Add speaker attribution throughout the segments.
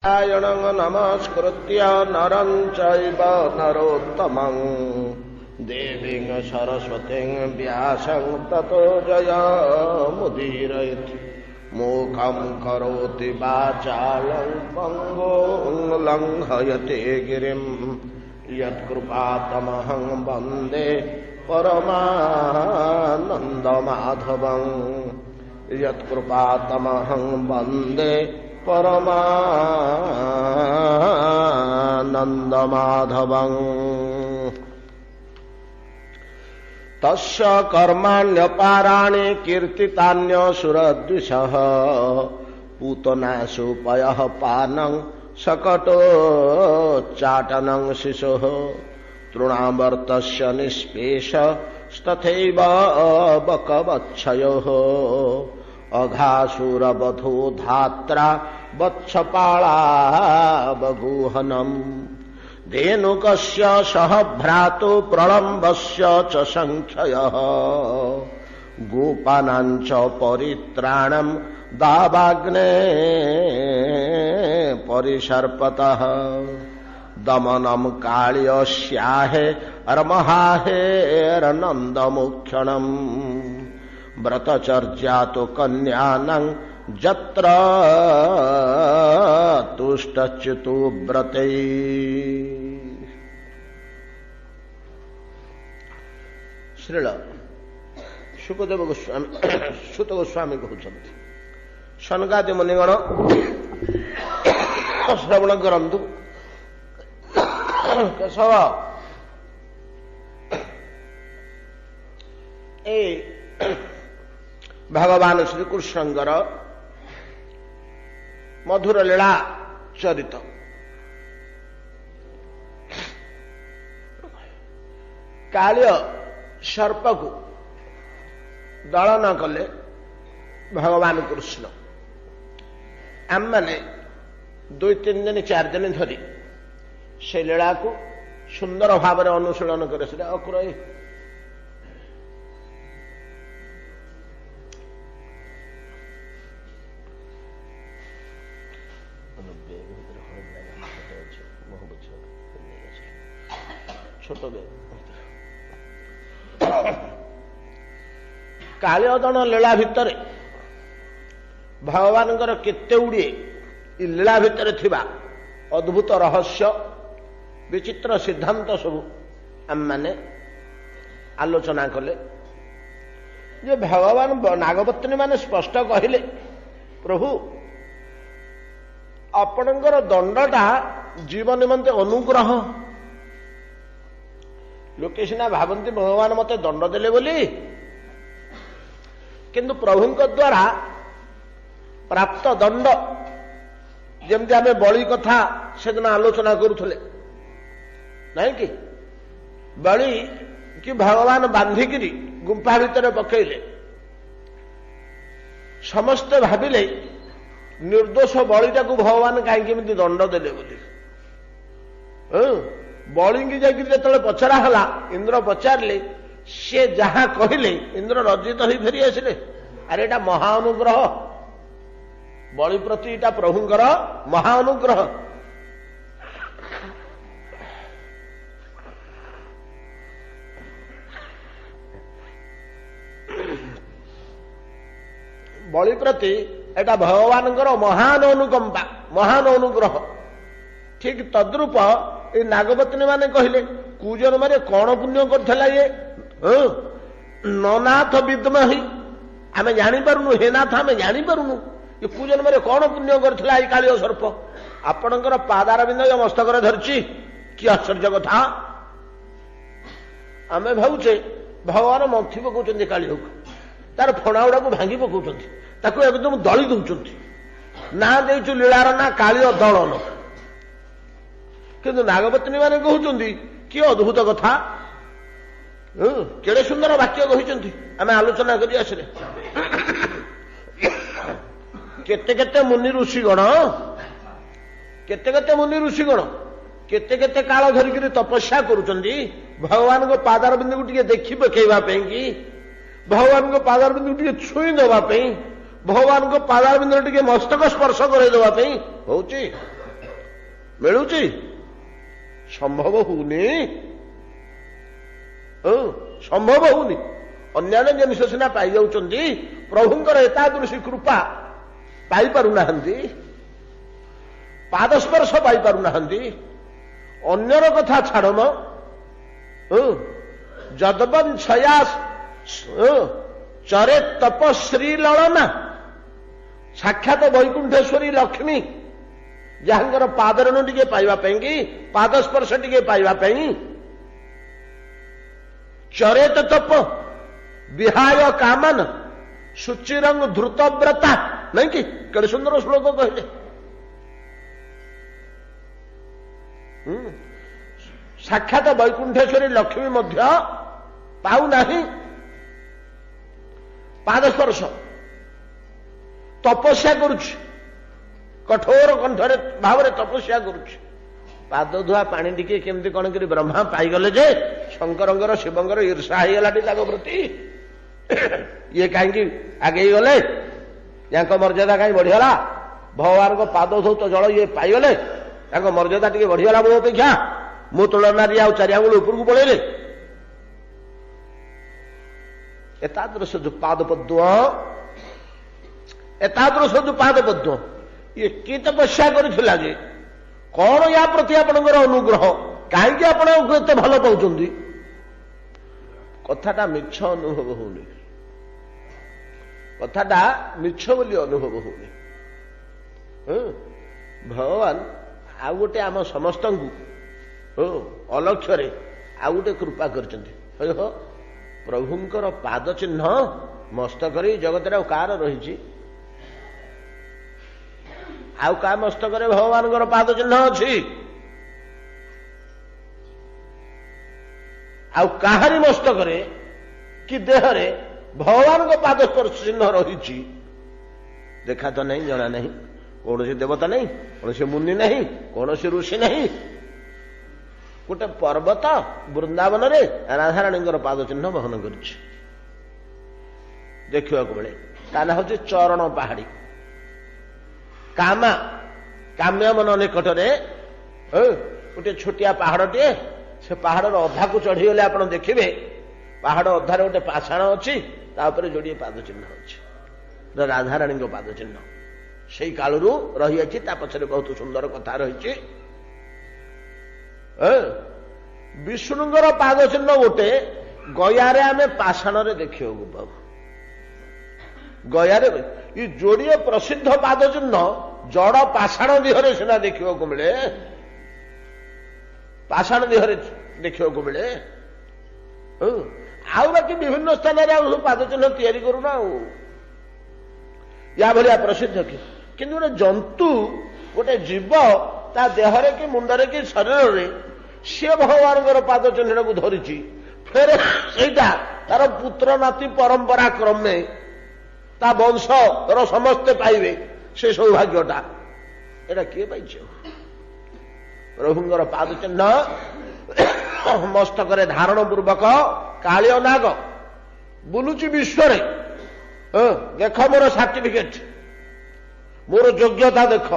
Speaker 1: नारायणं नमस्कृत्य नरं चैव नरोत्तमं देवीं सरस्वतीं व्यासं ततो जयमुदीरयेत् मूकं करोति वाचालं पङ्गुं लङ्घयते गिरिं यत्कृपातमहं वन्दे परमानन्दमाधवं यत्कृपातमहं वन्दे परमानन्दमाधवं तस्य कर्माण्यपाराणि कीर्तितान्यसुरद्विषः पूतनासुपयः पानं शकटोच्चाटनं शिशुः तृणावर्तस्य निष्पेषस्तथैव बकवच्छयोः अघासुरवधू धात्रा वत्सपाला बगूहनम् धेनुकस्य सह भ्रातु प्रलम्बस्य च संख्ययः गोपानाञ्च परित्राणं दावाग्ने परिसर्पतः दमनं काल्यस्याहे अर्महाहेरनन्दमुख्यणम् व्रतचर्या तो कन्यानं जत्र तुष्टच्युतु व्रते। श्रील शुकदेव गोस्वामी सुत गोस्वामी कहते सनकादि मुनिगण श्रवण करंतु केशव ए भगवान श्रीकृष्णଙ୍କର मधुर लीला चरित काल्य सर्प को दलन कले भगवान कृष्ण आम मैंने 2-3 दिन 4 दिन धरी से लीला को सुंदर भाव अनुशीलन करे अकुरई छोट कालियदन लीला भितर भगवान केते गुड़े लीला भितर थिबा अद्भुत रहस्य विचित्र सिद्धांत सबू आम माने आलोचना कले जे भगवान नागपत्नी माने स्पष्ट कहले प्रभु आपणकर दंडटा जीव निमंते अनुग्रह लोके सिना भावती भगवान मते दंड देले बोली किंतु प्रभुंक द्वारा प्राप्त दंड जमती आम बलि कथा से दिन आलोचना करुले नहीं कि बलि कि भगवान बांधिकी गुंफा भितर पकईले समस्ते भाविले निर्दोष बलिटा को भगवान कहीं दंड देले बोली बलिंगी जाते पचरा हला इंद्र पचारे सी जहा कहले इंद्र लज्जित हो फेरी आसिले अरे एटा महाअनुग्रह बलि प्रति एटा प्रभुंकर महाअनुग्रह बलि प्रति एटा भगवान महान अनुकंपा महान अनुग्रह ठीक तद्रूप ये नागपत्नी माने कहले कुजन मारे कौन पुण्य करथिला ये ननाथ विद्महि आमे जानी पारुनु हे नाथ आमे जानी पारुनु ये कुजन मारे कौन पुण्य करथिला ए कालिय सर्प आपणकर पादार बिंद मस्तक धरछि कि आश्चर्य कथा आमे भावुचे भगवान मंथी पकाउछन्ति कालिय तार फणा गुड़ा को भांगी पकाउछन्ति ताको एकदम दली दउछन्ति ना देइछु लीलार ना कालिय दलन किंतु नागपत्नी माने कहउछन्ति कि अद्भुत कथा केड़े सुंदर वाक्य कहउछन्ति आमे आलोचना करि आसले केते केते मुनि ऋषिगण केते मुनि ऋषिगण केते केते काल धरिक तपस्या करुछन्ति भगवान को पादार बिंदु को टिके देखि पकेइबा पे कि भगवान को पादार बिंदु टिके छुई देबा पे भगवान को पादार बिंदु टिके मस्तक स्पर्श करे देबा पे होउची ମିଳୁଛି? ସମ୍ଭବ ହଉନି। ସମ୍ଭବ ହଉନି। ଅନ୍ୟାନ୍ୟ ଜିନିଷ ସିନା ପାଇଯାଉଛନ୍ତି, ପ୍ରଭୁଙ୍କର ଏତାଦୃଶୀ କୃପା ପାଇପାରୁନାହାନ୍ତି, ପାଦସ୍ପର୍ଶ ପାଇପାରୁନାହାନ୍ତି। ଅନ୍ୟର କଥା ଛାଡ଼ମ। ଯଦବଂଶୟା ଚରେ ତପଶ୍ରୀ ଲଳନା। ସାକ୍ଷାତ ବୈକୁଣ୍ଠେଶ୍ୱରୀ ଲକ୍ଷ୍ମୀ ଯାହାଙ୍କର ପାଦରଣ ଟିକେ ପାଇବା ପାଇଁ କି ପାଦସ୍ପର୍ଶ ଟିକେ ପାଇବା ପାଇଁ ଚରେତ ତପ ବିହାୟ କାମନ ସୁଚିରଙ୍ଗ ଧୃତବ୍ରତା, ନାଇଁ କି? କେତେ ସୁନ୍ଦର ଶ୍ଲୋକ କହିଲେ। ସାକ୍ଷାତ ବୈକୁଣ୍ଠେଶ୍ୱରୀ ଲକ୍ଷ୍ମୀ ମଧ୍ୟ ପାଉନାହିଁ ପାଦସ୍ପର୍ଶ। ତପସ୍ୟା କରୁଛି, କଠୋର କଣ୍ଠରେ ଭାବରେ ତପସ୍ୟା କରୁଛି। ପାଦ ଧୁଆ ପାଣି ଟିକେ କେମିତି କଣ କରି ବ୍ରହ୍ମା ପାଇଗଲେ ଯେ ଶଙ୍କରଙ୍କର ଶିବଙ୍କର ଈର୍ଷା ହେଇଗଲାଟି ତାଙ୍କ ପ୍ରତି। ଇଏ କାହିଁକି ଆଗେଇ ଗଲେ? ୟାଙ୍କ ମର୍ଯ୍ୟାଦା କାହିଁ ବଢିଗଲା? ଭଗବାନଙ୍କ ପାଦ ଧୌତ ଜଳ ଇଏ ପାଇଗଲେ, ତାଙ୍କ ମର୍ଯ୍ୟାଦା ଟିକେ ବଢିଗଲା ମୋ ଅପେକ୍ଷା। ମୋ ତୁଳନାରେ ଆଉ ଚାରି ଆଙ୍ଗୁଳି ଉପରକୁ ପଳେଇଲେ। ଏତାଦୃଶ ଯୋଉ ପାଦ ପଦ୍ମ, ଏତାଦୃଶ ଯୋଉ ପାଦ ପଦ୍ମ, ଇଏ କି ତପସ୍ୟା କରିଥିଲା ଯେ କଣ ୟା ପ୍ରତି ଆପଣଙ୍କର ଅନୁଗ୍ରହ? କାହିଁକି ଆପଣ ଏତେ ଭଲ ପାଉଛନ୍ତି? କଥାଟା ମିଛ ଅନୁଭବ ହଉନି। କଥାଟା ମିଛ ବୋଲି ଅନୁଭବ ହଉନି। ଭଗବାନ ଆଉ ଗୋଟେ ଆମ ସମସ୍ତଙ୍କୁ ଅଲକ୍ଷ୍ୟରେ ଆଉ ଗୋଟେ କୃପା କରିଛନ୍ତି। ପ୍ରଭୁଙ୍କର ପାଦ ଚିହ୍ନ ମସ୍ତକରେ ଜଗତରେ ଆଉ କାହାର ରହିଛି? ଆଉ କାହା ମସ୍ତକରେ ଭଗବାନଙ୍କର ପାଦ ଚିହ୍ନ ଅଛି? ଆଉ କାହାରି ମସ୍ତକରେ କି ଦେହରେ ଭଗବାନଙ୍କ ପାଦ ସ୍ପର୍ଶ ଚିହ୍ନ ରହିଛି? ଦେଖା ତ ନାହିଁ, ଜଣା ନାହିଁ। କୌଣସି ଦେବତା ନାହିଁ, କୌଣସି ମୁନି ନାହିଁ, କୌଣସି ଋଷି ନାହିଁ। ଗୋଟେ ପର୍ବତ ବୃନ୍ଦାବନରେ ରାଧାରାଣୀଙ୍କର ପାଦ ଚିହ୍ନ ବହନ କରିଛି ଦେଖିବାକୁ ମିଳେ। ତା ନାଁ ହଉଛି ଚରଣ ପାହାଡି। କାମ୍ୟମନ ନିକଟରେ ଗୋଟେ ଛୋଟିଆ ପାହାଡଟିଏ। ସେ ପାହାଡର ଅଧାକୁ ଚଢିଗଲେ ଆପଣ ଦେଖିବେ ପାହାଡ ଅଧାରେ ଗୋଟେ ପାଷାଣ ଅଛି, ତା ଉପରେ ଯୋଡ଼ିଏ ପାଦ ଚିହ୍ନ ଅଛି, ରାଧାରାଣୀଙ୍କ ପାଦ ଚିହ୍ନ। ସେଇ କାଳରୁ ରହିଯାଇଛି। ତା ପଛରେ ବହୁତ ସୁନ୍ଦର କଥା ରହିଛି। ବିଷ୍ଣୁଙ୍କର ପାଦ ଚିହ୍ନ ଗୋଟେ ଗୟାରେ ଆମେ ପାଷାଣରେ ଦେଖିବାକୁ ପାଉ। ଗୟାରେ ଏ ଯୋଡ଼ିଏ ପ୍ରସିଦ୍ଧ ପାଦ ଚିହ୍ନ ଜଡ ପାଷାଣ ଦେହରେ ସିନା ଦେଖିବାକୁ ମିଳେ, ପାଷାଣ ଦେହରେ ଦେଖିବାକୁ ମିଳେ। ଆଉ ବାକି ବିଭିନ୍ନ ସ୍ଥାନରେ ଆଉ ପାଦ ଚିହ୍ନ ତିଆରି କରୁନା। ଆଉ ୟା ଭଳିଆ ପ୍ରସିଦ୍ଧ କି? କିନ୍ତୁ ଗୋଟେ ଜନ୍ତୁ, ଗୋଟେ ଜୀବ ତା ଦେହରେ କି ମୁଣ୍ଡରେ କି ଶରୀରରେ ସିଏ ଭଗବାନଙ୍କର ପାଦ ଚିହ୍ନକୁ ଧରିଛି। ଫେରେ ସେଇଟା ତାର ପୁତ୍ର ନାତି ପରମ୍ପରା କ୍ରମେ ତା ବଂଶର ସମସ୍ତେ ପାଇବେ ସେ ସୌଭାଗ୍ୟଟା। ଏଟା କିଏ ପାଇଛି? ପ୍ରଭୁଙ୍କର ପାଦ ଚିହ୍ନ ମସ୍ତକରେ ଧାରଣ ପୂର୍ବକ କାଳିଅ ନାଗ ବୁଲୁଛି ବିଶ୍ୱରେ। ଦେଖ ମୋର ସାର୍ଟିଫିକେଟ, ମୋର ଯୋଗ୍ୟତା ଦେଖ।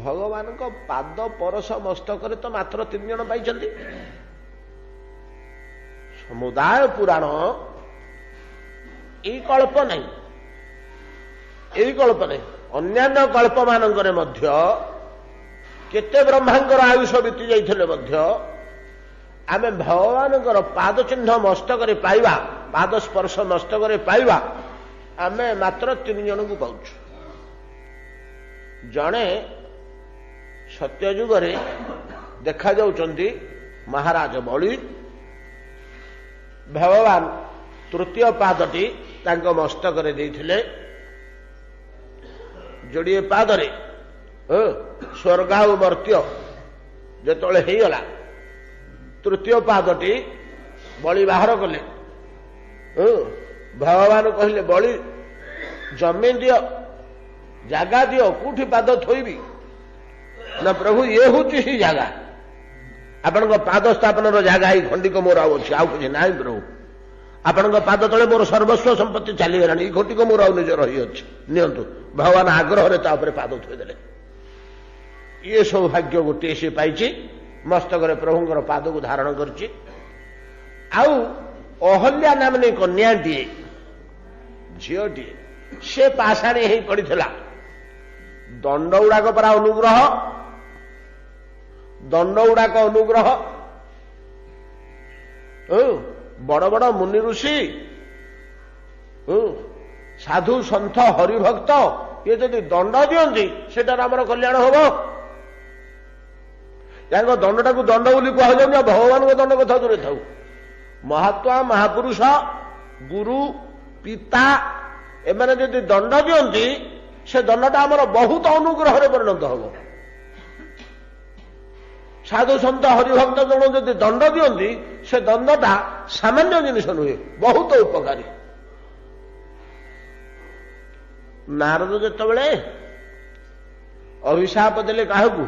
Speaker 1: ଭଗବାନଙ୍କ ପାଦ ପରଶ ମସ୍ତକରେ ତ ମାତ୍ର 3 ଜଣ ପାଇଛନ୍ତି। ସମୁଦାୟ ପୁରାଣ ଏଇ କଳ୍ପ ନାହିଁ, ଏଇ କଳ୍ପ ନାହିଁ, ଅନ୍ୟାନ୍ୟ କଳ୍ପ ମାନଙ୍କରେ ମଧ୍ୟ କେତେ ବ୍ରହ୍ମାଙ୍କର ଆୟୁଷ ବିତି ଯାଇଥିଲେ ମଧ୍ୟ ଆମେ ଭଗବାନଙ୍କର ପାଦ ଚିହ୍ନ ମସ୍ତକରେ ପାଇବା, ପାଦ ସ୍ପର୍ଶ ମସ୍ତକରେ ପାଇବା ଆମେ ମାତ୍ର 3 ଜଣଙ୍କୁ ପାଉଛୁ। ଜଣେ ସତ୍ୟଯୁଗରେ ଦେଖାଯାଉଛନ୍ତି ମହାରାଜ ବଳି। ଭଗବାନ ତୃତୀୟ ପାଦଟି ତାଙ୍କ ମସ୍ତକରେ ଦେଇଥିଲେ। ଯୋଡ଼ିଏ ପାଦରେ ସ୍ୱର୍ଗ ଆଉ ମର୍ତ୍ତ୍ୟ ଯେତେବେଳେ ହେଇଗଲା, ତୃତୀୟ ପାଦଟି ବଳି ବାହାର କଲେ। ଭଗବାନ କହିଲେ, ବଳି ଜମି ଦିଅ, ଜାଗା ଦିଅ, କୋଉଠି ପାଦ ଥୋଇବି? ନା ପ୍ରଭୁ, ଇଏ ହଉଛି ସେ ଜାଗା, ଆପଣଙ୍କ ପାଦ ସ୍ଥାପନର ଜାଗା। ଏଇ ଖଣ୍ଡିକ ମୋର ଆଉ ଅଛି, ଆଉ କିଛି ନାହିଁ ପ୍ରଭୁ। ଆପଣଙ୍କ ପାଦ ତଳେ ମୋର ସର୍ବସ୍ୱ ସମ୍ପତ୍ତି ଚାଲିଗଲାଣି, ଏଇ ଖଣ୍ଡିକ ମୋର ଆଉ ନିଜ ରହିଅଛି, ନିଅନ୍ତୁ। ଭଗବାନ ଆଗ୍ରହରେ ତା ଉପରେ ପାଦ ଥୋଇଦେଲେ। ये सौभाग्य गोटे से पाई मस्तक प्रभुंर पाद को धारण कर अहल्या नामने कन्याटीए झीटीए से पाषाणी हो पड़ी दंड गुड़ाक परा अनुग्रह दंड गुड़ाक अनुग्रह बड़ बड़ मुनि ऋषि साधु सन्थ हरिभक्त ये जदि दंड दियंती सेटार आमर कल्याण हम या दंडटा को दंड बोली कहुना भगवान को दंड कथा दूरे था महात्मा महापुरुष गुरु पिता एमाने जदि दंड दियंती से दंडटा आमर बहुत अनुग्रह परिणत हम साधु सन्त हरिभक्त जन जदि दंड दियंती से दंडटा सामान्य जिनिस नुहे बहुत उपकारी नारद जेतबेले अभिशाप देले काहकू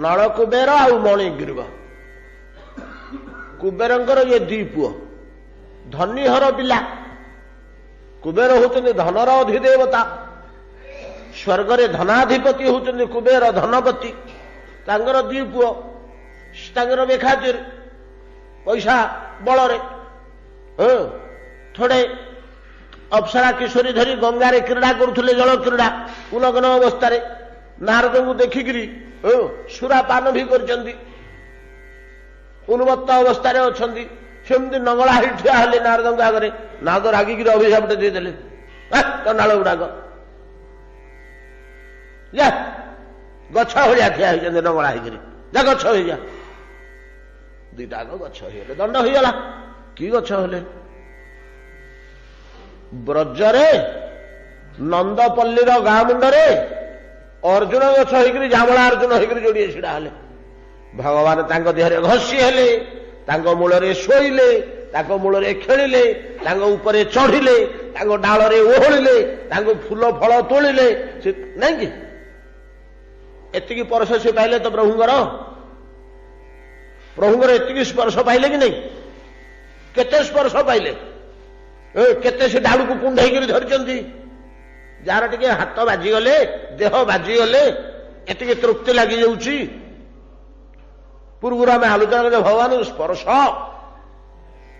Speaker 1: नल कुबेर आ मणिग्रीव कुबेरंकर ये दी पुओ धनीहर पिला कुबेर होचंदी धनर अधिदेवता स्वर्गरे धनाधिपति होचंदी कुबेर धनपति तांगर दी पुओ तांगर बेखातिर पैसा बल थोड़े अप्सरा किशोरी धरी गंगारे क्रीड़ा करुले जल क्रीड़ा उलग्न अवस्था नारद को देखिकी सुरापान भी कर उन्मत्त अवस्था अच्छा सेमती नंगला ही ठिया हेले नारद आगे नारद रागिक अभिशापटे देदेले कंडाल गुड़ाक जा गछ भाया ठिया होती नंगला होकर जा गछ हो जा दुईटाक गछ हो दंड होगला कि गछ हेले ब्रजरे नंदपल्लीर गाँ मुंडरे अर्जुन गछ होकर जामला अर्जुन होकर जोड़े छिड़ा हेले भगवान तांको देहरे घसी हेले तांको मूलरे शोइले तांको मूलरे खेलिले तांको उपरे चढ़िले तांको डालरे ओहलिले तांको फूल फल तोड़िले नहीं कि एतिकी परश से पाइले तो प्रभुंर एतिकी स्पर्श पाइले कि नहीं केते स्पर्श पाइले केते से डालू को कुंडई कर धरचंती जार टिके हाथ बाजिगले देह बाजिगले एतिकी तृप्ति लगी जाउची पूर्व आम आलोचना कर भगवान स्पर्श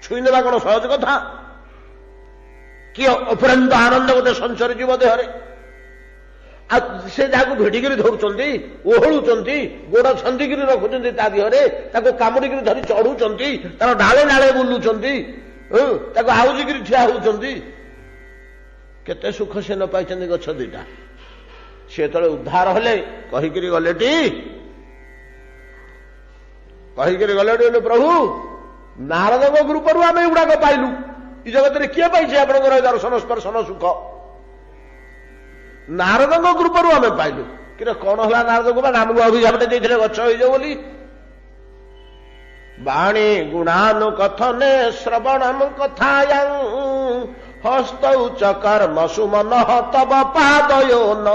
Speaker 1: छुई ना कौन सहज कथा कि अपरांत आनंद गोटे संचरी जीव देहरे से जहाँ भिड़िक धरुंच ओहलुंच गोड़ छंदिक रखुंट ता देहरे कामुड़िक धरी चढ़ुंच तार डाले डाले बुलुंच आउजिक ठिया होती केते सुख से न पाई गछ दुईटा से तले उद्धार हेले कहीकि गले कहीकि गले प्रभु नारद ग्रुपरू आम एगुड़ाक पाइलु ई जगत में किए पाई आप दर्शन स्पर्शन सुख नारद ग्रुपरू आम पाइलु कि कौन है नारद को आमको अभिशापटे देते गछ हो बोली बाणी गुणानुकथने श्रवणम कथायां हस्तौ च कर्मसु मनः तव पादयो न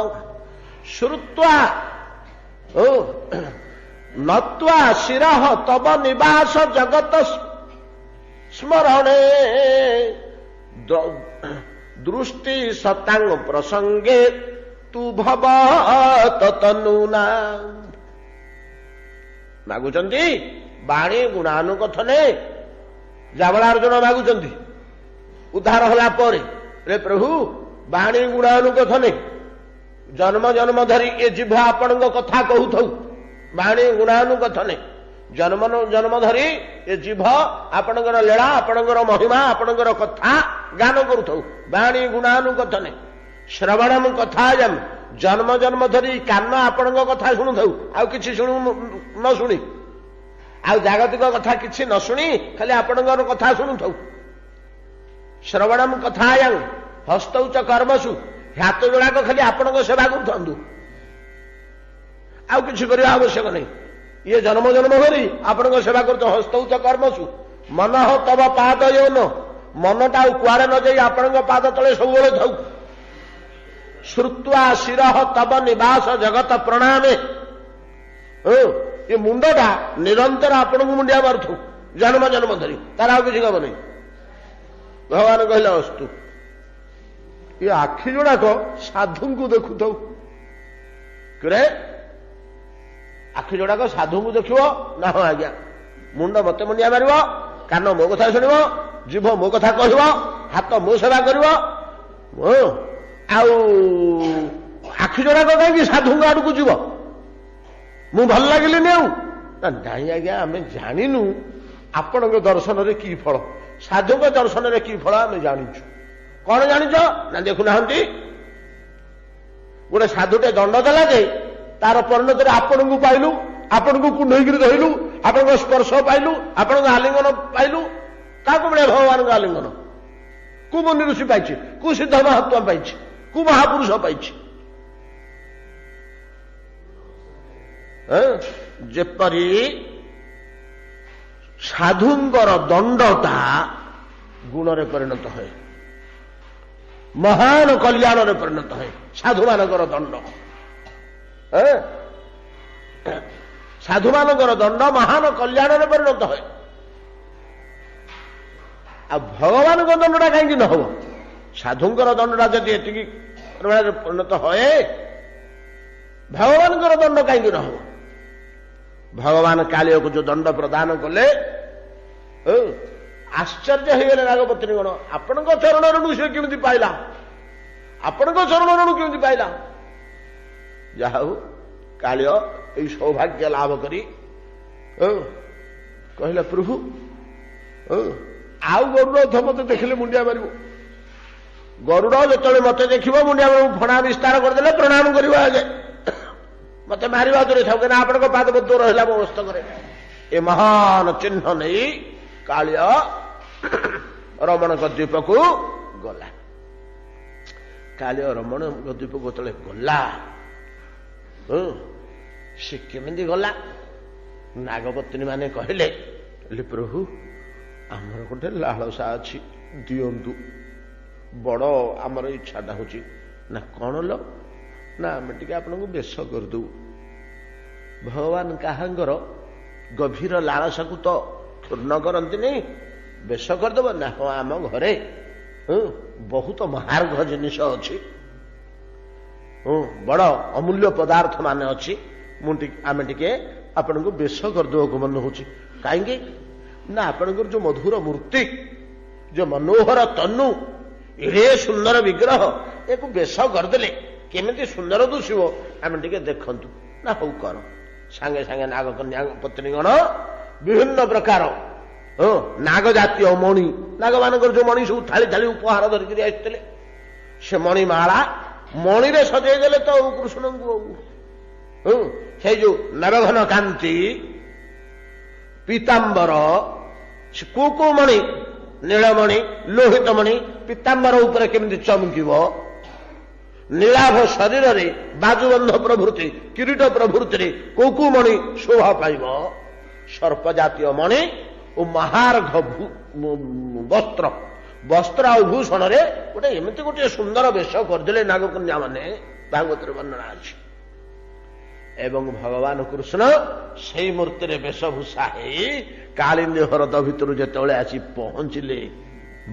Speaker 1: श्रुत्वा नत्वा शिरः तव निवास जगत स्मरणे दृष्टि सतांग प्रसंगे तु भव तनुना मागुचंती बाणी गुणानुकथने जावला अर्जुन मागुचंती उद्धार होला पर रे प्रभु बाणी गुणानुकथने जन्म जन्म धरी ये जीभ आपण कथा कहू बाणी गुणानुकथने जन्म जन्म धरी ये जीभ आपणकर लीला आपणकर महिमा आपणकर कथा गान करू बाणी गुणानुकथने श्रवणम कथायम जन्म जन्म धरी कान आपण कथा शुणु आउ किछि शुणु न शुणी आ जागतिक कथा किछि न शुणी खाली आपणकर कथा शुणु श्रवणम कथायं हस्तौ च कर्मसु हाथ जोड़ाक खाली आपण सेवा करूँ आउ किछि करबा आवश्यक नहीं ये जन्म जन्म करी आपण सेवा कर हस्तौ च कर्मसु मन तव पाद न मनटा कुआड़े न जाई आपण पाद तले सब था श्रुत्वा शिरः तव निवास जगत प्रणामे ये मुंडटा निरंतर आपण को मुंडिया मारुथु जन्म जन्म धरी तार आ किसी काम नहीं ଭଗବାନ କହିଲେ ଅସ୍ତୁ। ଏ ଆଖି ଯୋଡ଼ାକ ସାଧୁଙ୍କୁ ଦେଖୁଥାଉ। କିରେ ଆଖି ଯୋଡ଼ାକ ସାଧୁଙ୍କୁ ଦେଖିବ ନା? ହଁ ଆଜ୍ଞା। ମୁଣ୍ଡ ମତେ ମୁଣ୍ଡିଆ ମାରିବ, କାନ ମୋ କଥା ଶୁଣିବ, ଜିଭ ମୋ କଥା କହିବ, ହାତ ମୋ ସେବା କରିବ, ଆଉ ଆଖି ଯୋଡ଼ାକ କାହିଁକି ସାଧୁଙ୍କ ଆଡକୁ ଯିବ? ମୁଁ ଭଲ ଲାଗିଲିନି ଆଉ? ନାଇଁ ଆଜ୍ଞା, ଆମେ ଜାଣିନୁ ଆପଣଙ୍କ ଦର୍ଶନରେ କି ଫଳ, ସାଧୁଙ୍କ ଦର୍ଶନରେ କି ଫଳ ଆମେ ଜାଣିଛୁ। କଣ ଜାଣିଛ ନା? ଦେଖୁନାହାନ୍ତି, ଗୋଟେ ସାଧୁଟେ ଦଣ୍ଡ ଦେଲା ଯେ ତାର ପରିଣତରେ ଆପଣଙ୍କୁ ପାଇଲୁ, ଆପଣଙ୍କୁ କୁଣ୍ଢେଇକିରି ଧଇଲୁ, ଆପଣଙ୍କ ସ୍ପର୍ଶ ପାଇଲୁ, ଆପଣଙ୍କ ଆଲିଙ୍ଗନ ପାଇଲୁ। କାହାକୁ ମିଳେ ଭଗବାନଙ୍କ ଆଲିଙ୍ଗନ? କୁ ମୁନି ଋଷି ପାଇଛି, କୁ ସିଦ୍ଧ ମହାତ୍ମା ପାଇଛି, କୁ ମହାପୁରୁଷ ପାଇଛି। ଯେପରି ସାଧୁଙ୍କର ଦଣ୍ଡଟା ଗୁଣରେ ପରିଣତ ହୁଏ, ମହାନ କଲ୍ୟାଣରେ ପରିଣତ ହୁଏ। ସାଧୁମାନଙ୍କର ଦଣ୍ଡ, ସାଧୁମାନଙ୍କର ଦଣ୍ଡ ମହାନ କଲ୍ୟାଣରେ ପରିଣତ ହୁଏ। ଆଉ ଭଗବାନଙ୍କ ଦଣ୍ଡଟା କାହିଁକି ନ ହବ? ସାଧୁଙ୍କର ଦଣ୍ଡଟା ଯଦି ଏତିକି ପରିମାଣରେ ପରିଣତ ହୁଏ, ଭଗବାନଙ୍କର ଦଣ୍ଡ କାହିଁକି ନ ହବ? ଭଗବାନ କାଳିୟକୁ ଯୋଉ ଦଣ୍ଡ ପ୍ରଦାନ କଲେ, ଆଶ୍ଚର୍ଯ୍ୟ ହେଇଗଲେ ନାଗପତ୍ନୀଗଣ। ଆପଣଙ୍କ ଚରଣରୁ ସେ କେମିତି ପାଇଲା? ଆପଣଙ୍କ ଚରଣରୁ କେମିତି ପାଇଲା? ଯାହା ହଉ କାଳିୟ ଏଇ ସୌଭାଗ୍ୟ ଲାଭ କରି କହିଲେ, ପ୍ରଭୁ ଆଉ ଗରୁଡ଼ ମତେ ଦେଖିଲେ ମୁଣ୍ଡିଆ ମାରିବ। ଗରୁଡ଼ ଯେତେବେଳେ ମତେ ଦେଖିବ ମୁଣ୍ଡିଆ ମାରିବ, ଫଣା ବିସ୍ତାର କରିଦେଲେ ପ୍ରଣାମ କରିବ ଆଗେ, ମତେ ମାରିବା ଦୂରେ ଥାଉ, କାହିଁକିନା ଆପଣଙ୍କ ପାଦପଦ୍ମ ରହିଲା ମୋ ମସ୍ତକରେ। ଏ ମହାନ ଚିହ୍ନ ନେଇ କାଳିୟ ରମଣଙ୍କ ଦ୍ୱୀପକୁ ଗଲା। କାଳିୟ ରମଣଙ୍କ ଦ୍ୱୀପକୁ ଯେତେବେଳେ ଗଲା, ସେ କେମିତି ଗଲା? ନାଗପତ୍ନୀ ମାନେ କହିଲେ, ପ୍ରଭୁ ଆମର ଗୋଟେ ଲାଳସା ଅଛି, ଦିଅନ୍ତୁ, ବଡ଼ ଆମର ଇଚ୍ଛାଟା ହଉଛି। ନା କଣ ଲ? ନା ଆମେ ଟିକେ ଆପଣଙ୍କୁ ବେଶ କରିଦେବୁ। ଭଗବାନ କାହାଙ୍କର ଗଭୀର ଲାଳସାକୁ ତ କ୍ଷୁର୍ଣ୍ଣ କରନ୍ତିନି, ବେଶ କରିଦେବ ନା? ହଁ, ଆମ ଘରେ ବହୁତ ମହାର୍ଘ ଜିନିଷ ଅଛି, ବଡ଼ ଅମୂଲ୍ୟ ପଦାର୍ଥ ମାନେ ଅଛି, ଆମେ ଟିକେ ଆପଣଙ୍କୁ ବେଶ କରିଦେବାକୁ ମନେ ହଉଛି। କାହିଁକି ନା ଆପଣଙ୍କର ଯୋଉ ମଧୁର ମୂର୍ତ୍ତି, ଯୋଉ ମନୋହର ତନୁ, ଏଡ଼େ ସୁନ୍ଦର ବିଗ୍ରହ, ଏକୁ ବେଶ କରିଦେଲେ କେମିତି ସୁନ୍ଦର ଦିଶିବ, ଆମେ ଟିକେ ଦେଖନ୍ତୁ। ନା ହଉ କର। ସାଙ୍ଗେ ସାଙ୍ଗେ ନାଗକନ୍ୟା ପତ୍ନୀଗଣ ବିଭିନ୍ନ ପ୍ରକାର ନାଗ ଜାତୀୟ ମଣି, ନାଗମାନଙ୍କର ଯୋଉ ମଣି ସବୁ ଥାଳି ଥାଳି ଉପହାର ଧରିକିରି ଆସିଥିଲେ, ସେ ମଣିମାଳା ମଣିରେ ସଜେଇ ଦେଲେ ତ କୃଷ୍ଣଙ୍କୁ। ସେଇ ଯୋଉ ନରଘନ କାନ୍ତି ପୀତାମ୍ବର, କୋଉ କୋଉ ମଣି, ନୀଳମଣି, ଲୋହିତ ମଣି, ପୀତାମ୍ବର ଉପରେ କେମିତି ଚମକିବ, ନୀଳାଭ ଶରୀରରେ ବାଜୁବନ୍ଧ ପ୍ରଭୃତି, କିରୀଟ ପ୍ରଭୃତିରେ କୋଉ କୋଉ ମଣି ଶୋଭା ପାଇବ, ସର୍ପ ଜାତୀୟ ମଣି ଓ ମହାର୍ଘ ବସ୍ତ୍ର, ବସ୍ତ୍ର ଆଉ ଭୂଷଣରେ ଗୋଟେ ଏମିତି ଗୋଟିଏ ସୁନ୍ଦର ବେଶ କରିଦେଲେ ନାଗକନ୍ୟା ମାନେ, ଭାଗବତରେ ବର୍ଣ୍ଣନା ଅଛି। ଏବଂ ଭଗବାନ କୃଷ୍ଣ ସେଇ ମୂର୍ତ୍ତିରେ ବେଶଭୂଷା ହେଇ କାଳିନ୍ଦୀ ହ୍ରଦ ଭିତରୁ ଯେତେବେଳେ ଆସି ପହଞ୍ଚିଲେ,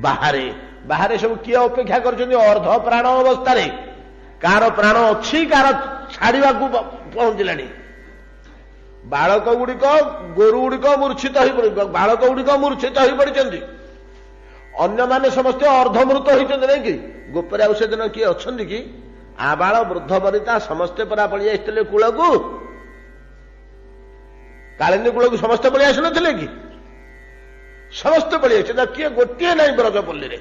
Speaker 1: ବାହାରେ ବାହାରେ ସବୁ କିଏ ଅପେକ୍ଷା କରିଛନ୍ତି? ଅର୍ଦ୍ଧ ପ୍ରାଣ ଅବସ୍ଥାରେ, କାହାର ପ୍ରାଣ ଅଛି, କାହାର ଛାଡିବାକୁ ପହଞ୍ଚିଲାଣି। ବାଳକ ଗୁଡ଼ିକ, ଗୋରୁ ଗୁଡ଼ିକ ମୂର୍ଚ୍ଛିତ ହୋଇପଡ଼ିଛନ୍ତି, ବାଳକ ଗୁଡ଼ିକ ମୂର୍ଚ୍ଛିତ ହୋଇପଡ଼ିଛନ୍ତି, ଅନ୍ୟମାନେ ସମସ୍ତେ ଅର୍ଦ୍ଧମୃତ ହୋଇଛନ୍ତି। ନାଇଁ କି? ଗୋପରେ ଆଉ ସେଦିନ କିଏ ଅଛନ୍ତି କି? ଆବାଳ ବୃଦ୍ଧ ବନିତା ସମସ୍ତେ ପରା ପଳେଇ ଆସିଥିଲେ କୂଳକୁ, କାଳିନ୍ଦୀ କୂଳକୁ ସମସ୍ତେ ପଳେଇ ଆସିନଥିଲେ କି? ସମସ୍ତେ ପଳେଇ ଆସିଥିଲେ। କିଏ ଗୋଟିଏ ନାହିଁ ବ୍ରଜପଲ୍ଲୀରେ।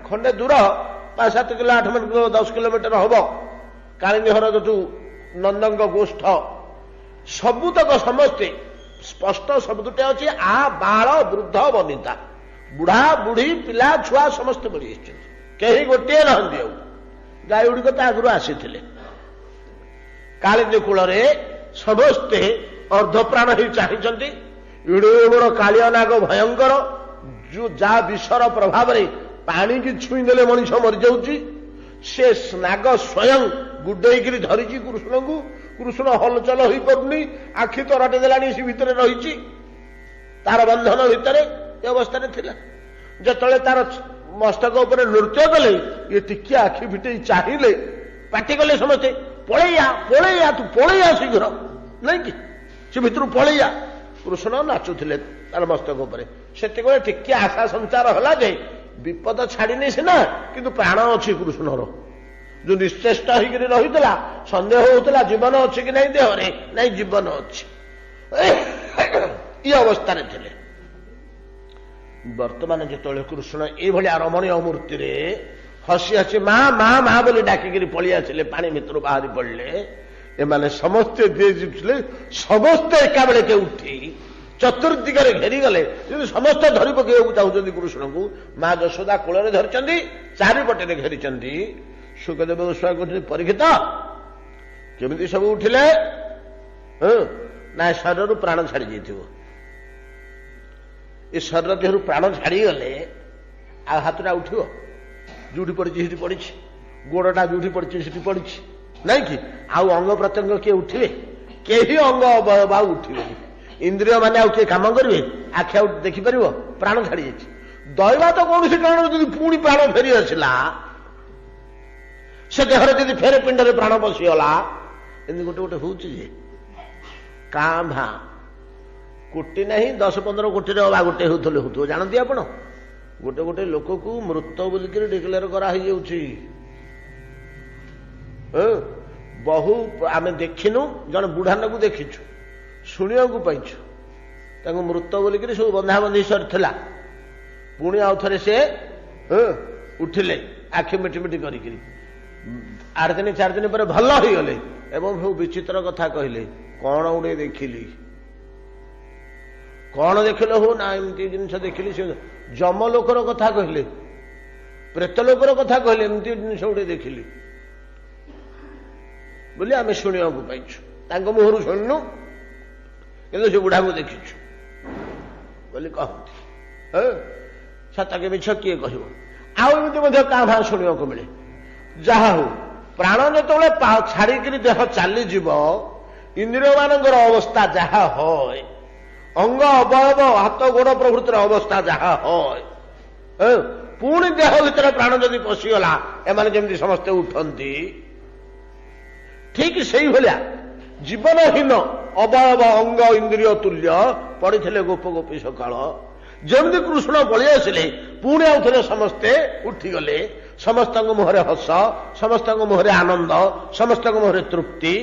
Speaker 1: ଖଣ୍ଡେ ଦୂର 5-7 କିଲୋ 8 କିଲୋ 10 କିଲୋମିଟର ହବ କାଳିନ୍ଦୀ ହ୍ରଦ ଯୋଉ ନନ୍ଦଙ୍କ ଗୋଷ୍ଠ, ସବୁତକ ସମସ୍ତେ ସ୍ପଷ୍ଟ ଶବ୍ଦଟେ ଅଛି, ଆ ବାଳ ବୃଦ୍ଧ ବନିତା, ବୁଢା ବୁଢୀ ପିଲା ଛୁଆ ସମସ୍ତେ ପଳେଇ ଆସିଛନ୍ତି, କେହି ଗୋଟିଏ ନାହାନ୍ତି। ଆଉ ଗାଈ ଗୁଡ଼ିକ ତା ଆଗରୁ ଆସିଥିଲେ। କାଳିନ୍ଦୀ କୂଳରେ ସମସ୍ତେ ଅର୍ଦ୍ଧପ୍ରାଣ ହେଇ ଚାହିଁଛନ୍ତି। ଏଡ଼େ ବଡ଼ କାଳିଅ ନାଗ ଭୟଙ୍କର, ଯାହା ବିଷର ପ୍ରଭାବରେ ପାଣିକି ଛୁଇଁଦେଲେ ମଣିଷ ମରିଯାଉଛି, ସେ ନାଗ ସ୍ୱୟଂ ଗୁଡେଇକିରି ଧରିଛି କୃଷ୍ଣଙ୍କୁ। କୃଷ୍ଣ ହଲଚଲ ହୋଇପାରୁନି, ଆଖି ତରାଟି ଦେଲାଣି, ସେ ଭିତରେ ରହିଛି, ତାର ବନ୍ଧନ ଭିତରେ ଏ ଅବସ୍ଥାରେ ଥିଲା। ଯେତେବେଳେ ତାର ମସ୍ତକ ଉପରେ ନୃତ୍ୟ କଲେ ଇଏ ଟିକେ ଆଖି ଫିଟେଇ ଚାହିଁଲେ, ପାଟି କଲେ ସମସ୍ତେ, ପଳେଇଆ ପଳେଇଆ, ତୁ ପଳେଇଆ ଶୀଘ୍ର, ନାଇଁ କି ସେ ଭିତରୁ ପଳେଇଆ। କୃଷ୍ଣ ନାଚୁଥିଲେ ତାର ମସ୍ତକ ଉପରେ। ସେତେବେଳେ ଟିକେ ଆଶା ସଞ୍ଚାର ହେଲା ଯେ ବିପଦ ଛାଡ଼ିନି ସିନା, କିନ୍ତୁ ପ୍ରାଣ ଅଛି କୃଷ୍ଣର। ଯୋଉ ନିଶ୍ଚେଷ୍ଟ ହେଇକିରି ରହିଥିଲା, ସନ୍ଦେହ ହଉଥିଲା ଜୀବନ ଅଛି କି ନାଇଁ ଦେହରେ, ନାଇଁ ଜୀବନ ଅଛି, ଏ ଅବସ୍ଥାରେ ଥିଲେ। ବର୍ତ୍ତମାନ ଯେତେବେଳେ କୃଷ୍ଣ ଏଇଭଳିଆ ରମଣୀୟ ମୂର୍ତ୍ତିରେ ହସି ହସି ମା ମା ମା ବୋଲି ଡାକିକିରି ପଳେଇ ଆସିଲେ, ପାଣି ଭିତରୁ ବାହାରି ପଡ଼ିଲେ, ଏମାନେ ସମସ୍ତେ ଦିଆଯିଥିଲେ, ସମସ୍ତେ ଏକାବେଳକେ ଉଠି ଚତୁର୍ଦିଗରେ ଘେରିଗଲେ, କିନ୍ତୁ ସମସ୍ତେ ଧରି ପକେଇବାକୁ ଚାହୁଁଛନ୍ତି କୃଷ୍ଣଙ୍କୁ। ମା ଯଶୋଦା କୋଳରେ ଧରିଛନ୍ତି, ଚାରିପଟରେ ଘେରିଛନ୍ତି। ସୁଖଦେବ ଗୋସ୍ୱାମୀ କହୁଛନ୍ତି, ପରୀକ୍ଷିତ କେମିତି ସବୁ ଉଠିଲେ? ନା ଶରୀରରୁ ପ୍ରାଣ ଛାଡ଼ି ଯାଇଥିବ। ଏ ଶରୀର ଦେହରୁ ପ୍ରାଣ ଛାଡ଼ିଗଲେ ଆଉ ହାତଟା ଉଠିବ? ଯୋଉଠି ପଡ଼ିଛି ସେଠି ପଡ଼ିଛି, ଗୋଡଟା ଯୋଉଠି ପଡ଼ିଛି ସେଠି ପଡ଼ିଛି, ନାଇଁ କି? ଆଉ ଅଙ୍ଗ ପ୍ରତ୍ୟଙ୍ଗ କିଏ ଉଠିବେ? କେହି ଅଙ୍ଗ ଆଉ ଉଠିବେନି। ଇନ୍ଦ୍ରିୟ ମାନେ ଆଉ କିଏ କାମ କରିବେ? ଆଖି ଆଉ ଦେଖିପାରିବ? ପ୍ରାଣ ଛାଡ଼ି ଯାଇଛି। ଦୈବ ତ କୌଣସି କାରଣରୁ ଯଦି ପୁଣି ପ୍ରାଣ ଫେରି ଆସିଲା, ସେ ଦେହରେ ଯଦି ଫେରେ ପିଣ୍ଡରେ ପ୍ରାଣ ପଶିଗଲା, ଏମିତି ଗୋଟେ ଗୋଟେ ହଉଛି ଯେ କାଁ ଭାଁ, କୋଟି ନାହିଁ 10-15 କୋଟିରେ ଅବା ଗୋଟେ ହଉଥିବ। ଜାଣନ୍ତି ଆପଣ, ଗୋଟେ ଗୋଟେ ଲୋକକୁ ମୃତ ବୋଲିକିରି ଡିକ୍ଲେୟାର କରାହେଇଯାଉଛି। ବହୁ ଆମେ ଦେଖିନୁ, ଜଣେ ବୁଢାନକୁ ଦେଖିଛୁ, ଶୁଣିବାକୁ ପାଇଛୁ, ତାଙ୍କୁ ମୃତ ବୋଲିକିରି ସବୁ ବନ୍ଧାବନ୍ଧି ସରିଥିଲା। ପୁଣି ଆଉ ଥରେ ସେ ଉଠିଲେ ଆଖି ମିଟି ମିଟି କରିକିରି, 8 ଦିନ 4 ଦିନ ପରେ ଭଲ ହେଇଗଲେ ଏବଂ ସବୁ ବିଚିତ୍ର କଥା କହିଲେ। କଣ ଗୋଟେ ଦେଖିଲି, କଣ ଦେଖିଲ? ହଉ ନା ଏମିତି ଜିନିଷ ଦେଖିଲି। ସେ ଯମ ଲୋକର କଥା କହିଲେ, ପ୍ରେତ ଲୋକର କଥା କହିଲେ, ଏମିତି ଜିନିଷ ଗୋଟେ ଦେଖିଲି ବୋଲି ଆମେ ଶୁଣିବାକୁ ପାଇଛୁ। ତାଙ୍କ ମୁହଁରୁ ଶୁଣିନୁ, କିନ୍ତୁ ସେ ବୁଢାକୁ ଦେଖିଛୁ ବୋଲି କହନ୍ତି। ସତ କି ମିଛ କିଏ କହିବ? ଆଉ ଏମିତି ମଧ୍ୟ କାଁ ଭାଁ ଶୁଣିବାକୁ ମିଳେ। ଯାହା ହଉ, ପ୍ରାଣ ଯେତେବେଳେ ଛାଡ଼ିକିରି ଦେହ ଚାଲିଯିବ, ଇନ୍ଦ୍ରିୟମାନଙ୍କର ଅବସ୍ଥା ଯାହା ହଏ, ଅଙ୍ଗ ଅବୟବ ହାତ ଗୋଡ ପ୍ରଭୃତିର ଅବସ୍ଥା ଯାହା ହଏ, ପୁଣି ଦେହ ଭିତରେ ପ୍ରାଣ ଯଦି ପଶିଗଲା, ଏମାନେ ଯେମିତି ସମସ୍ତେ ଉଠନ୍ତି, ଠିକ ସେଇଭଳିଆ ଜୀବନହୀନ ଅବୟବ ଅଙ୍ଗ ଇନ୍ଦ୍ରିୟ ତୁଲ୍ୟ ପଡ଼ିଥିଲେ ଗୋପ ଗୋପୀ ସକାଳ। ଯେମିତି କୃଷ୍ଣ ପଳେଇ ଆସିଲେ, ପୁଣି ଆଉ ଥରେ ସମସ୍ତେ ଉଠିଗଲେ। ସମସ୍ତଙ୍କ ମୁହଁରେ ହସ, ସମସ୍ତଙ୍କ ମୁହଁରେ ଆନନ୍ଦ, ସମସ୍ତଙ୍କ ମୁହଁରେ ତୃପ୍ତି।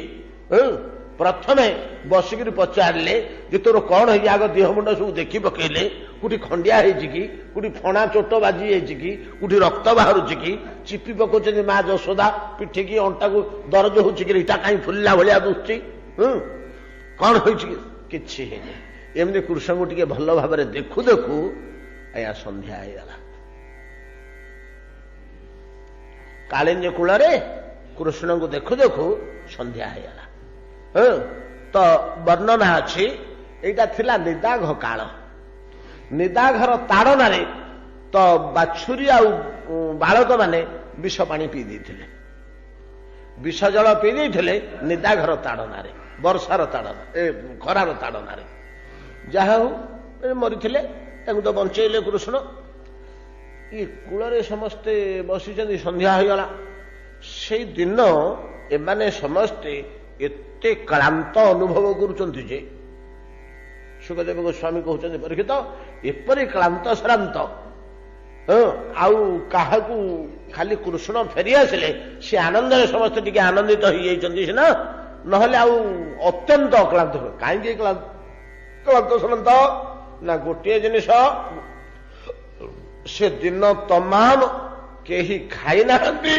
Speaker 1: ପ୍ରଥମେ ବସିକିରି ପଚାରିଲେ ଯେ ତୋର କଣ ହେଇଛି? ଆଗ ଦେହ ମୁଣ୍ଡ ସବୁ ଦେଖି ପକେଇଲେ, କୋଉଠି ଖଣ୍ଡିଆ ହେଇଛି କି, କୋଉଠି ଫଣା ଚୋଟ ବାଜି ଯାଇଛି କି, କୋଉଠି ରକ୍ତ ବାହାରୁଛି କି, ଚିପି ପକଉଛନ୍ତି ମା ଯଶୋଦା ପିଠିକି, ଅଣ୍ଟାକୁ ଦରଜ ହଉଛି କି, ଇଟା କାହିଁ ଫୁଲିଲା ଭଳିଆ ଦୁଶୁଛି, କଣ ହେଇଛି? କିଛି ହେଇନି। ଏମିତି କୃଷ୍ଣଙ୍କୁ ଟିକେ ଭଲ ଭାବରେ ଦେଖୁ ଦେଖୁ ଆଜ୍ଞା ସନ୍ଧ୍ୟା ହେଇଗଲା। କାଳିନ୍ଦୀ କୂଳରେ କୃଷ୍ଣଙ୍କୁ ଦେଖୁ ଦେଖୁ ସନ୍ଧ୍ୟା ହେଇଗଲା। ତ ବର୍ଣ୍ଣନା ଅଛି, ଏଇଟା ଥିଲା ନିଦାଘ କାଳ। ନିଦାଘର ତାଡ଼ନାରେ ତ ବାଛୁରୀ ଆଉ ବାଳକମାନେ ବିଷ ପାଣି ପିଇ ଦେଇଥିଲେ, ବିଷ ଜଳ ପିଇ ଦେଇଥିଲେ ନିଦାଘର ତାଡ଼ନାରେ, ବର୍ଷାର ତାଡ଼ନା, ଖରାର ତାଡ଼ନାରେ। ଯାହା ହଉ ମରିଥିଲେ, ତାଙ୍କୁ ତ ବଞ୍ଚେଇଲେ କୃଷ୍ଣ। ଏ କୂଳରେ ସମସ୍ତେ ବସିଛନ୍ତି, ସନ୍ଧ୍ୟା ହେଇଗଲା। ସେଇ ଦିନ ଏମାନେ ସମସ୍ତେ ଏତେ କ୍ଳାନ୍ତ ଅନୁଭବ କରୁଛନ୍ତି ଯେ ସୁଖଦେବ ଗୋସ୍ୱାମୀ କହୁଛନ୍ତି, ପରୀକ୍ଷିତ ଏପରି କ୍ଳାନ୍ତ ଶ୍ରାନ୍ତ ଆଉ କାହାକୁ, ଖାଲି କୃଷ୍ଣ ଫେରି ଆସିଲେ ସେ ଆନନ୍ଦରେ ସମସ୍ତେ ଟିକେ ଆନନ୍ଦିତ ହେଇଯାଇଛନ୍ତି ସିନା, ନହେଲେ ଆଉ ଅତ୍ୟନ୍ତ କ୍ଳାନ୍ତ। କାହିଁକି କ୍ଳାନ୍ତ ଶ୍ରାନ୍ତ? ନା ଗୋଟିଏ ଜିନିଷ, ସେ ଦିନ ତମାମ କେହି ଖାଇନାହାନ୍ତି,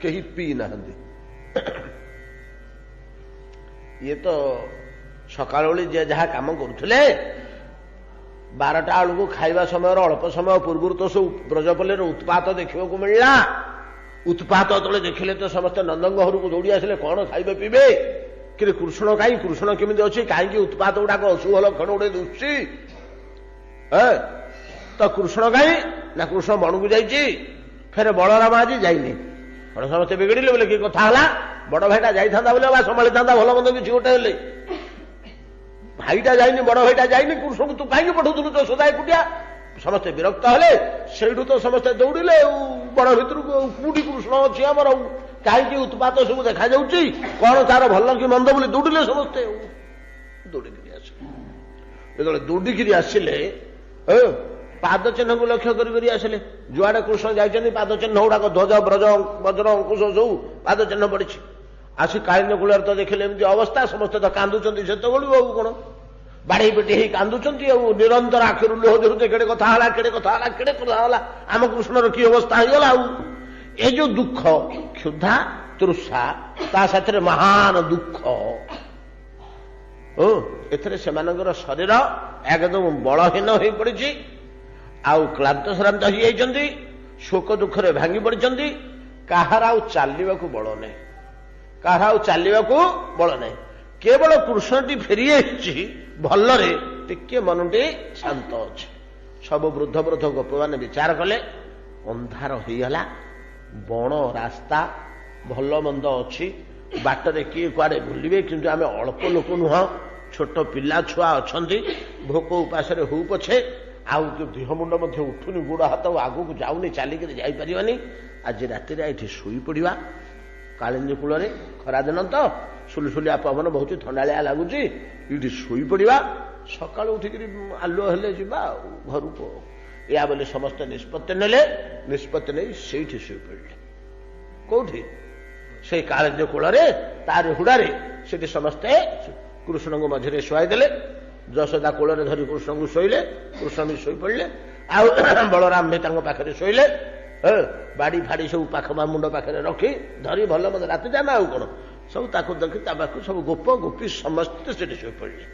Speaker 1: କେହି ପିଇ ନାହାନ୍ତି। ଇଏ ତ ସକାଳ ଓଳି ଯିଏ ଯାହା କାମ କରୁଥିଲେ, 12ଟା ବେଳକୁ ଖାଇବା ସମୟର ଅଳ୍ପ ସମୟ ପୂର୍ବରୁ ତ ସବୁ ବ୍ରଜପଲ୍ଲୀର ଉତ୍ପାତ ଦେଖିବାକୁ ମିଳିଲା। ଉତ୍ପାତ ତଳେ ଦେଖିଲେ ତ ସମସ୍ତେ ନନ୍ଦଙ୍କ ଘରକୁ ଦୌଡ଼ି ଆସିଲେ, କଣ ଖାଇବେ ପିଇବେ, କିନ୍ତୁ କୃଷ୍ଣ କାହିଁ, କୃଷ୍ଣ କେମିତି ଅଛି, କାହିଁକି ଉତ୍ପାତ ଗୁଡାକ ଅଶୁଭ ଲକ୍ଷଣ ଗୋଟେ ଦୁଶୁଛି। ତ କୃଷ୍ଣ କାହିଁ? ନା କୃଷ୍ଣ ବଣକୁ ଯାଇଛି, ଫେରେ ବଳରାମ ଆଜି ଯାଇନି। ସମସ୍ତେ ବିଗିଡ଼ିଲେ ବୋଲେ କି କଥା ହେଲା? ବଡ ଭାଇଟା ଯାଇଥାନ୍ତା ବୋଲେ ବା ସମ୍ଭାଳିଥାନ୍ତା ଭଲ ମନ୍ଦ କିଛି ଗୋଟେ ହେଲେ। ଭାଇଟା ଯାଇନି, ବଡ ଭାଇଟା ଯାଇନି, କୃଷ୍ଣଙ୍କୁ ତୁ କାହିଁକି ପଠଉଥିଲୁ? ଯଶୋଦା ଏକୁଟିଆ ସମସ୍ତେ ବିରକ୍ତ ହେଲେ। ସେଇଠୁ ତ ସମସ୍ତେ ଦୌଡ଼ିଲେ ଆଉ ବଣ ଭିତରକୁ। ଆଉ କୋଉଠି କୃଷ୍ଣ ଅଛି ଆମର? ଆଉ କାହିଁକି ଉତ୍ପାତ ସବୁ ଦେଖାଯାଉଛି? କଣ ତାର ଭଲ କି ମନ୍ଦ ବୋଲି ଦୌଡ଼ିଲେ ସମସ୍ତେ। ଆଉ ଦୌଡ଼ିକିରି ଆସିଲେ। ଯେତେବେଳେ ଦୌଡ଼ିକିରି ଆସିଲେ ପାଦ ଚିହ୍ନକୁ ଲକ୍ଷ୍ୟ କରି ଆସିଲେ। ଯୁଆଡେ କୃଷ୍ଣ ଯାଇଛନ୍ତି ପାଦ ଚିହ୍ନ ଗୁଡାକ ଧ୍ୱଜ ବ୍ରଜ ବଜ୍ର ଅଙ୍କୁଶ ସବୁ ପାଦ ଚିହ୍ନ ପଡିଛି। ଆସି କାଳିନ୍ଦ କୂଳରେ ତ ଦେଖିଲେ ଏମିତି ଅବସ୍ଥା। ସମସ୍ତେ ତ କାନ୍ଦୁଛନ୍ତି ସେତେବେଳୁ। ଆଉ କଣ ବାଡେଇ ପିଟି ହେଇ କାନ୍ଦୁଛନ୍ତି। ଆଉ ନିରନ୍ତର ଆଖିରୁ ଲୁହ ଝରୁଛି। କେଡେ କଥା ହେଲା, କେଡେ କଥା ହେଲା, କେଡେ କଥା ହେଲା। ଆମ କୃଷ୍ଣର କି ଅବସ୍ଥା ହେଇଗଲା। ଆଉ ଏ ଯୋଉ ଦୁଃଖ, କ୍ଷୁଧା, ତୃଷା, ତା ସାଥିରେ ମହାନ ଦୁଃଖ, ଏଥିରେ ସେମାନଙ୍କର ଶରୀର ଏକଦମ ବଳହୀନ ହୋଇ ପଡିଛି। ଆଉ କ୍ଳାନ୍ତ ଶ୍ରାନ୍ତ ହେଇଯାଇଛନ୍ତି। ଶୋକ ଦୁଃଖରେ ଭାଙ୍ଗି ପଡିଛନ୍ତି। କାହାର ଆଉ ଚାଲିବାକୁ ବଳ ନାହିଁ। କାହାର ଆଉ ଚାଲିବାକୁ ବଳ ନାହିଁ। କେବଳ କୃଷ୍ଣଟି ଫେରି ଆସିଛି ଭଲରେ। ଟିକେ ମନଟି ଶାନ୍ତ ଅଛି। ସବୁ ବୃଦ୍ଧ ବୃଦ୍ଧ ଗୋପମାନେ ବିଚାର କଲେ। ଅନ୍ଧାର ହେଇଗଲା। ବଣ ରାସ୍ତା ଭଲ ମନ୍ଦ ଅଛି। ବାଟରେ କିଏ କୁଆଡେ ବୁଲିବେ, କିନ୍ତୁ ଆମେ ଅଳ୍ପ ଲୋକ ନୁହଁ। ଛୋଟ ପିଲା ଛୁଆ ଅଛନ୍ତି। ଭୋକ ଉପାସରେ ହଉ ପଛେ ଆଉ ଦେହ ମୁଣ୍ଡ ମଧ୍ୟ ଉଠୁନି, ଗୋଡ ହାତ ଆଗକୁ ଯାଉନି, ଚାଲିକିରି ଯାଇପାରିବାନି। ଆଜି ରାତିରେ ଏଠି ଶୋଇପଡ଼ିବା କାଳିନ୍ଦୀ କୂଳରେ। ଖରାଦିନ ତ, ସୁଲସୁଲିଆ ପବନ ବହୁଛି, ଥଣ୍ଡାଳିଆ ଲାଗୁଛି। ଏଇଠି ଶୋଇପଡ଼ିବା। ସକାଳୁ ଉଠିକିରି ଆଲୁଅ ହେଲେ ଯିବା ଆଉ ଘରକୁ। ଏହା ବୋଲି ସମସ୍ତେ ନିଷ୍ପତ୍ତି ନେଲେ। ନିଷ୍ପତ୍ତି ନେଇ ସେଇଠି ଶୋଇପଡ଼ିଲେ। କୋଉଠି? ସେଇ କାଳିନ୍ଦୀ କୂଳରେ, ତାରି ହୁଡାରେ। ସେଠି ସମସ୍ତେ କୃଷ୍ଣଙ୍କୁ ମଝିରେ ଶୁଆଇ ଦେଲେ। ଯଶୋଦା କୋଳରେ ଧରି କୃଷ୍ଣଙ୍କୁ ଶୋଇଲେ। କୃଷ୍ଣ ବି ଶୋଇପଡ଼ିଲେ। ଆଉ ବଳରାମ ବି ତାଙ୍କ ପାଖରେ ଶୋଇଲେ। ବାଡି ଫାଡି ସବୁ ପାଖ ମୁଣ୍ଡ ପାଖରେ ରଖି ଧରି ଭଲ ମନ୍ଦ ରାତି ଯାନା ଆଉ କଣ ସବୁ ତାକୁ ଦେଖି ତା ପାଖକୁ ସବୁ ଗୋପ ଗୋପୀ ସମସ୍ତେ ସେଠି ଶୋଇପଡ଼ିଲେ।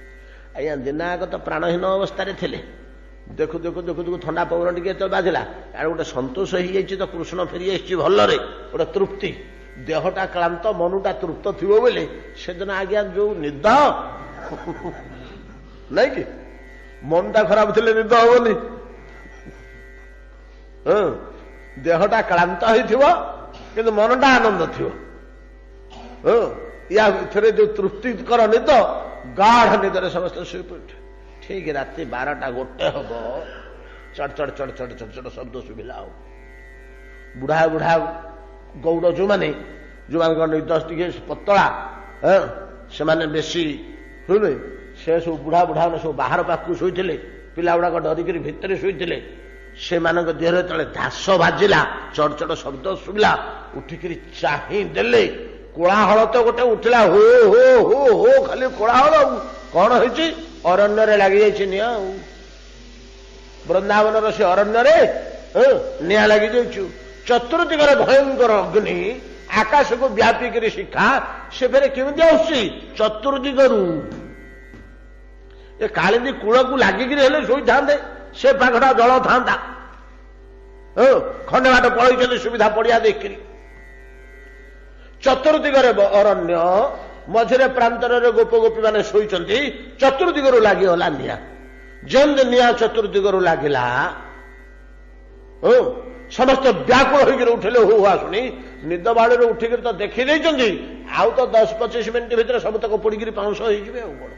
Speaker 1: ଆଜ୍ଞା ଦିନାକ ତ ପ୍ରାଣହୀନ ଅବସ୍ଥାରେ ଥିଲେ। ଦେଖୁ ଦେଖୁ ଦେଖୁ ଦେଖୁ ଥଣ୍ଡା ପବନ ଟିକେ ଏତେ ବାଜିଲା। ଆଉ ଗୋଟେ ସନ୍ତୋଷ ହେଇଯାଇଛି ତ, କୃଷ୍ଣ ଫେରି ଆସିଛି ଭଲରେ। ଗୋଟେ ତୃପ୍ତି। ଦେହଟା କ୍ଳାନ୍ତ, ମନଟା ତୃପ୍ତ ଥିବ ବୋଲି ସେଦିନ ଆଜ୍ଞା ଯୋଉ ନିଦ ନାଇଁ କି? ମନଟା ଖରାପ ଥିଲେ ନିଦ ହବନି। ଦେହଟା କ୍ଳାନ୍ତ ହେଇଥିବ କିନ୍ତୁ ମନଟା ଆନନ୍ଦ ଥିବ। ୟା ଭିତରେ ଯୋଉ ତୃପ୍ତିକର ନିଦ, ଗାଢ ନିଦରେ ସମସ୍ତେ ଶୋଇପଡ଼ିଲେ। ଠିକ ରାତି 12ଟା 1 ହବ। ଚଡ଼ ଚଡ଼ ଚଡ଼ ଚଡ଼ ଚଡ଼ ଚଡ଼ ଶବ୍ଦ ଶୁଭିଲା। ଆଉ ବୁଢା ବୁଢା ଗୌଡ଼ ଯୋଉମାନଙ୍କ ନିଦ ଟିକେ ପତଳା, ସେମାନେ ବେଶୀ ଶୁଣେ, ସେ ସବୁ ବୁଢା ବୁଢା ସବୁ ବାହାର ପାଖକୁ ଶୋଇଥିଲେ। ପିଲା ଗୁଡାକ ଡରିକିରି ଭିତରେ ଶୋଇଥିଲେ। ସେମାନଙ୍କ ଦେହରେ ତଳେ ଘାସ ବାଜିଲା, ଚଡ଼ ଚଡ଼ ଶବ୍ଦ ଶୁଭିଲା। ଉଠିକିରି ଚାହିଁ ଦେଲେ। କୋଳାହଳ ତ ଗୋଟେ ଉଠିଲା, ହୋ ହୋ ହୋ ହୋ, ଖାଲି କୋଳାହଳ। କଣ ହେଇଛି? ଅରଣ୍ୟରେ ଲାଗିଯାଇଛି ନିଆଁ। ଆଉ ବୃନ୍ଦାବନର ସେ ଅରଣ୍ୟରେ ନିଆଁ ଲାଗିଯାଇଛି। ଚତୁର୍ଦିଗରେ ଭୟଙ୍କର ଅଗ୍ନି, ଆକାଶକୁ ବ୍ୟାପିକିରି ଶିଖା। ସେ ଫେରେ କେମିତି ଆସୁଛି? ଚତୁର୍ଦିଗରୁ। ଏ କାଳିନ୍ଦୀ କୂଳକୁ ଲାଗିକିରି ହେଲେ ଶୋଇଥାନ୍ତେ, ସେ ପାଖଟା ଜଳ ଥାନ୍ତା। ଖଣ୍ଡେ ବାଟ ପଳେଇଛନ୍ତି ସୁବିଧା ପଡିଆ ଦେଖିକିରି। ଚତୁର୍ଦିଗରେ ଅରଣ୍ୟ, ମଝିରେ ପ୍ରାନ୍ତରରେ ଗୋପ ଗୋପୀ ମାନେ ଶୋଇଛନ୍ତି। ଚତୁର୍ଦିଗରୁ ଲାଗିଗଲା ନିଆଁ। ଯେମିତି ନିଆଁ ଚତୁର୍ଦିଗରୁ ଲାଗିଲା, ସମସ୍ତେ ବ୍ୟାକୁଳ ହୋଇକିରି ଉଠିଲେ। ହୁ ହୁଆ ଶୁଣି ନିଦ ବାଳିରେ ଉଠିକିରି ତ ଦେଖି ଦେଇଛନ୍ତି। ଆଉ ତ 10-25 ମିନିଟ୍ ଭିତରେ ସବୁ ତକ ପୋଡିକିରି ପାଉଁଶ ହେଇଯିବେ। ଆଉ କଣ?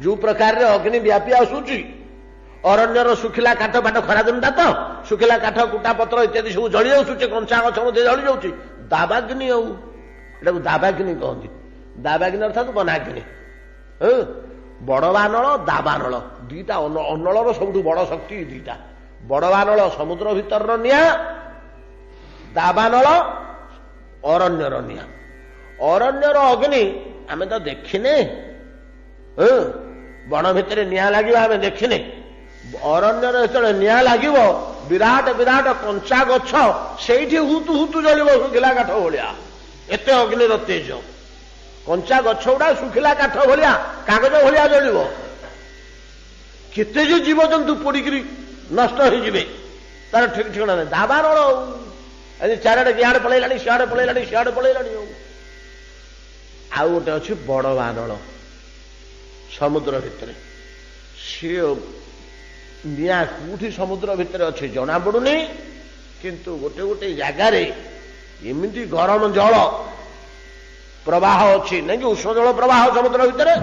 Speaker 1: ଯୋଉ ପ୍ରକାରରେ ଅଗ୍ନି ବ୍ୟାପି ଆସୁଛି, ଅରଣ୍ୟର ଶୁଖିଲା କାଠ ପାଠ, ଖରାଦିନଟା ତ ଶୁଖିଲା କାଠ କୁଟା ପତ୍ର ଇତ୍ୟାଦି ସବୁ ଜଳି ଯାଉଛି। କଞ୍ଚା ଗଛ ମଧ୍ୟ ଜଳି ଯାଉଛି। ଦାବାଗ୍ନି। ଆଉ ଏଟାକୁ ଦାବାଗ୍ନି କହନ୍ତି। ଦାବାଗ୍ନି ଅର୍ଥାତ୍ ବନାଗ୍ନି। ବଡବାନଳ, ଦାବାନଳ, ଦିଟା ଅନଳର ସବୁଠୁ ବଡ ଶକ୍ତି ଦିଟା। ବଡବାନଳ ସମୁଦ୍ର ଭିତରର ନିଆଁ, ଦାବାନଳ ଅରଣ୍ୟର ନିଆଁ। ଅରଣ୍ୟର ଅଗ୍ନି ଆମେ ତ ଦେଖିନେ। ବଣ ଭିତରେ ନିଆଁ ଲାଗିବ ଆମେ ଦେଖିନେ। ଅରଣ୍ୟରେ ଯେତେବେଳେ ନିଆଁ ଲାଗିବ, ବିରାଟ ବିରାଟ କଞ୍ଚା ଗଛ ସେଇଠି ହୁତୁ ହୁତୁ ଜଳିବ, ଶୁଖିଲା କାଠ ଭଳିଆ। ଏତେ ଅଗ୍ନିର ତେଜ। କଞ୍ଚା ଗଛ ଗୁଡା ଶୁଖିଲା କାଠ ଭଳିଆ, କାଗଜ ଭଳିଆ ଜଳିବ। କେତେ ଯେ ଜୀବଜନ୍ତୁ ପୋଡିକିରି ନଷ୍ଟ ହେଇଯିବେ, ତାର ଠିକ ଠିକଣା ନାହିଁ। ଦାବାନଳ ଆଜି ଚାରିଆଡେ ଇଆଡେ ପଳେଇଲାଣି, ସିଆଡେ ପଳେଇଲାଣି, ସିଆଡେ ପଳେଇଲାଣି। ଆଉ ଗୋଟେ ଅଛି ବଡ ବାନଳ, ସମୁଦ୍ର ଭିତରେ। ସିଏ ନିଆଁ କୋଉଠି ସମୁଦ୍ର ଭିତରେ ଅଛି ଜଣା ପଡୁନି, କିନ୍ତୁ ଗୋଟେ ଗୋଟେ ଜାଗାରେ ଏମିତି ଗରମ ଜଳ ପ୍ରବାହ ଅଛି, ନାଇଁ କି? ଉଷ୍ଣ ଜଳ ପ୍ରବାହ ସମୁଦ୍ର ଭିତରେ।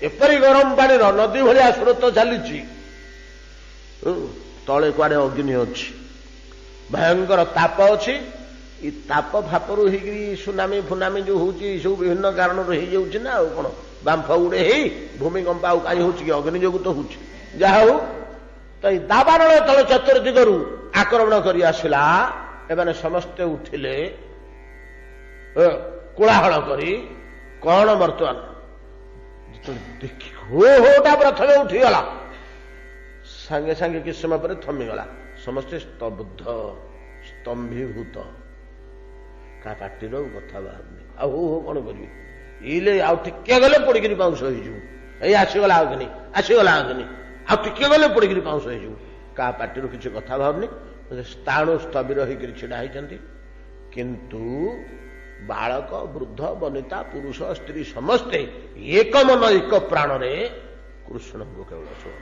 Speaker 1: ଏପରି ଗରମ ପାଣିର ନଦୀ ଭଳିଆ ସ୍ରୋତ ଚାଲିଛି। ତଳେ କୁଆଡେ ଅଗ୍ନି ଅଛି, ଭୟଙ୍କର ତାପ ଅଛି। ଏ ତାପ ଫାପରୁ ହେଇକିରି ସୁନାମି ଫୁନାମି ଯୋଉ ହଉଛି ସବୁ ବିଭିନ୍ନ କାରଣରୁ ହେଇଯାଉଛି ନା, ଆଉ କଣ ବାମ୍ଫ ଗୁଡେ ହେଇ ଭୂମିକମ୍ପ ଆଉ କାହିଁ ହଉଛି କି? ଅଗ୍ନି ଯୋଗୁ ତ ହଉଛି। ଯାହା ହଉ, ତ ଏଇ ଦାବାନଳ ତଳେ ଚତୁର୍ଦିଗରୁ ଆକ୍ରମଣ କରି ଆସିଲା। ଏମାନେ ସମସ୍ତେ ଉଠିଲେ କୋଳାହଳ କରି। କଣ ବର୍ତ୍ତମାନ ଯେତେବେଳେ ଦେଖି ହୋଟା ପ୍ରଥମେ ଉଠିଗଲା, ସାଙ୍ଗେ ସାଙ୍ଗେ କିଛି ସମୟ ପରେ ଥମିଗଲା। ସମସ୍ତେ ସ୍ତବ୍ଧ, ସ୍ତମ୍ଭୀଭୂତ। କାହା ପାଟିର କଥା ବାହାରୁନି। ଆଉ ହୋ କଣ କରିବି? ଇଲେ ଆଉ ଟିକେ ଗଲେ ପୋଡିକିରି ପାଉଁଶ ହେଇଯିବୁ। ଏଇ ଆସିଗଲା ଅଗ୍ନି, ଆସିଗଲା ଅଗ୍ନି, ଆଉ ଟିକେ ଗଲେ ପୋଡିକିରି ପାଉଁଶ ହେଇଯିବୁ। କାହା ପାଟିରୁ କିଛି କଥା ବାହାରୁନି। ସ୍ଥାଣୁ ସ୍ଥବିର ହେଇକିରି ଛିଡା ହେଇଛନ୍ତି। କିନ୍ତୁ ବାଳକ, ବୃଦ୍ଧ, ବନିତା, ପୁରୁଷ, ସ୍ତ୍ରୀ ସମସ୍ତେ ଏକ ମନ ଏକ ପ୍ରାଣରେ କୃଷ୍ଣଙ୍କୁ କେବଳ ଶୁଣ।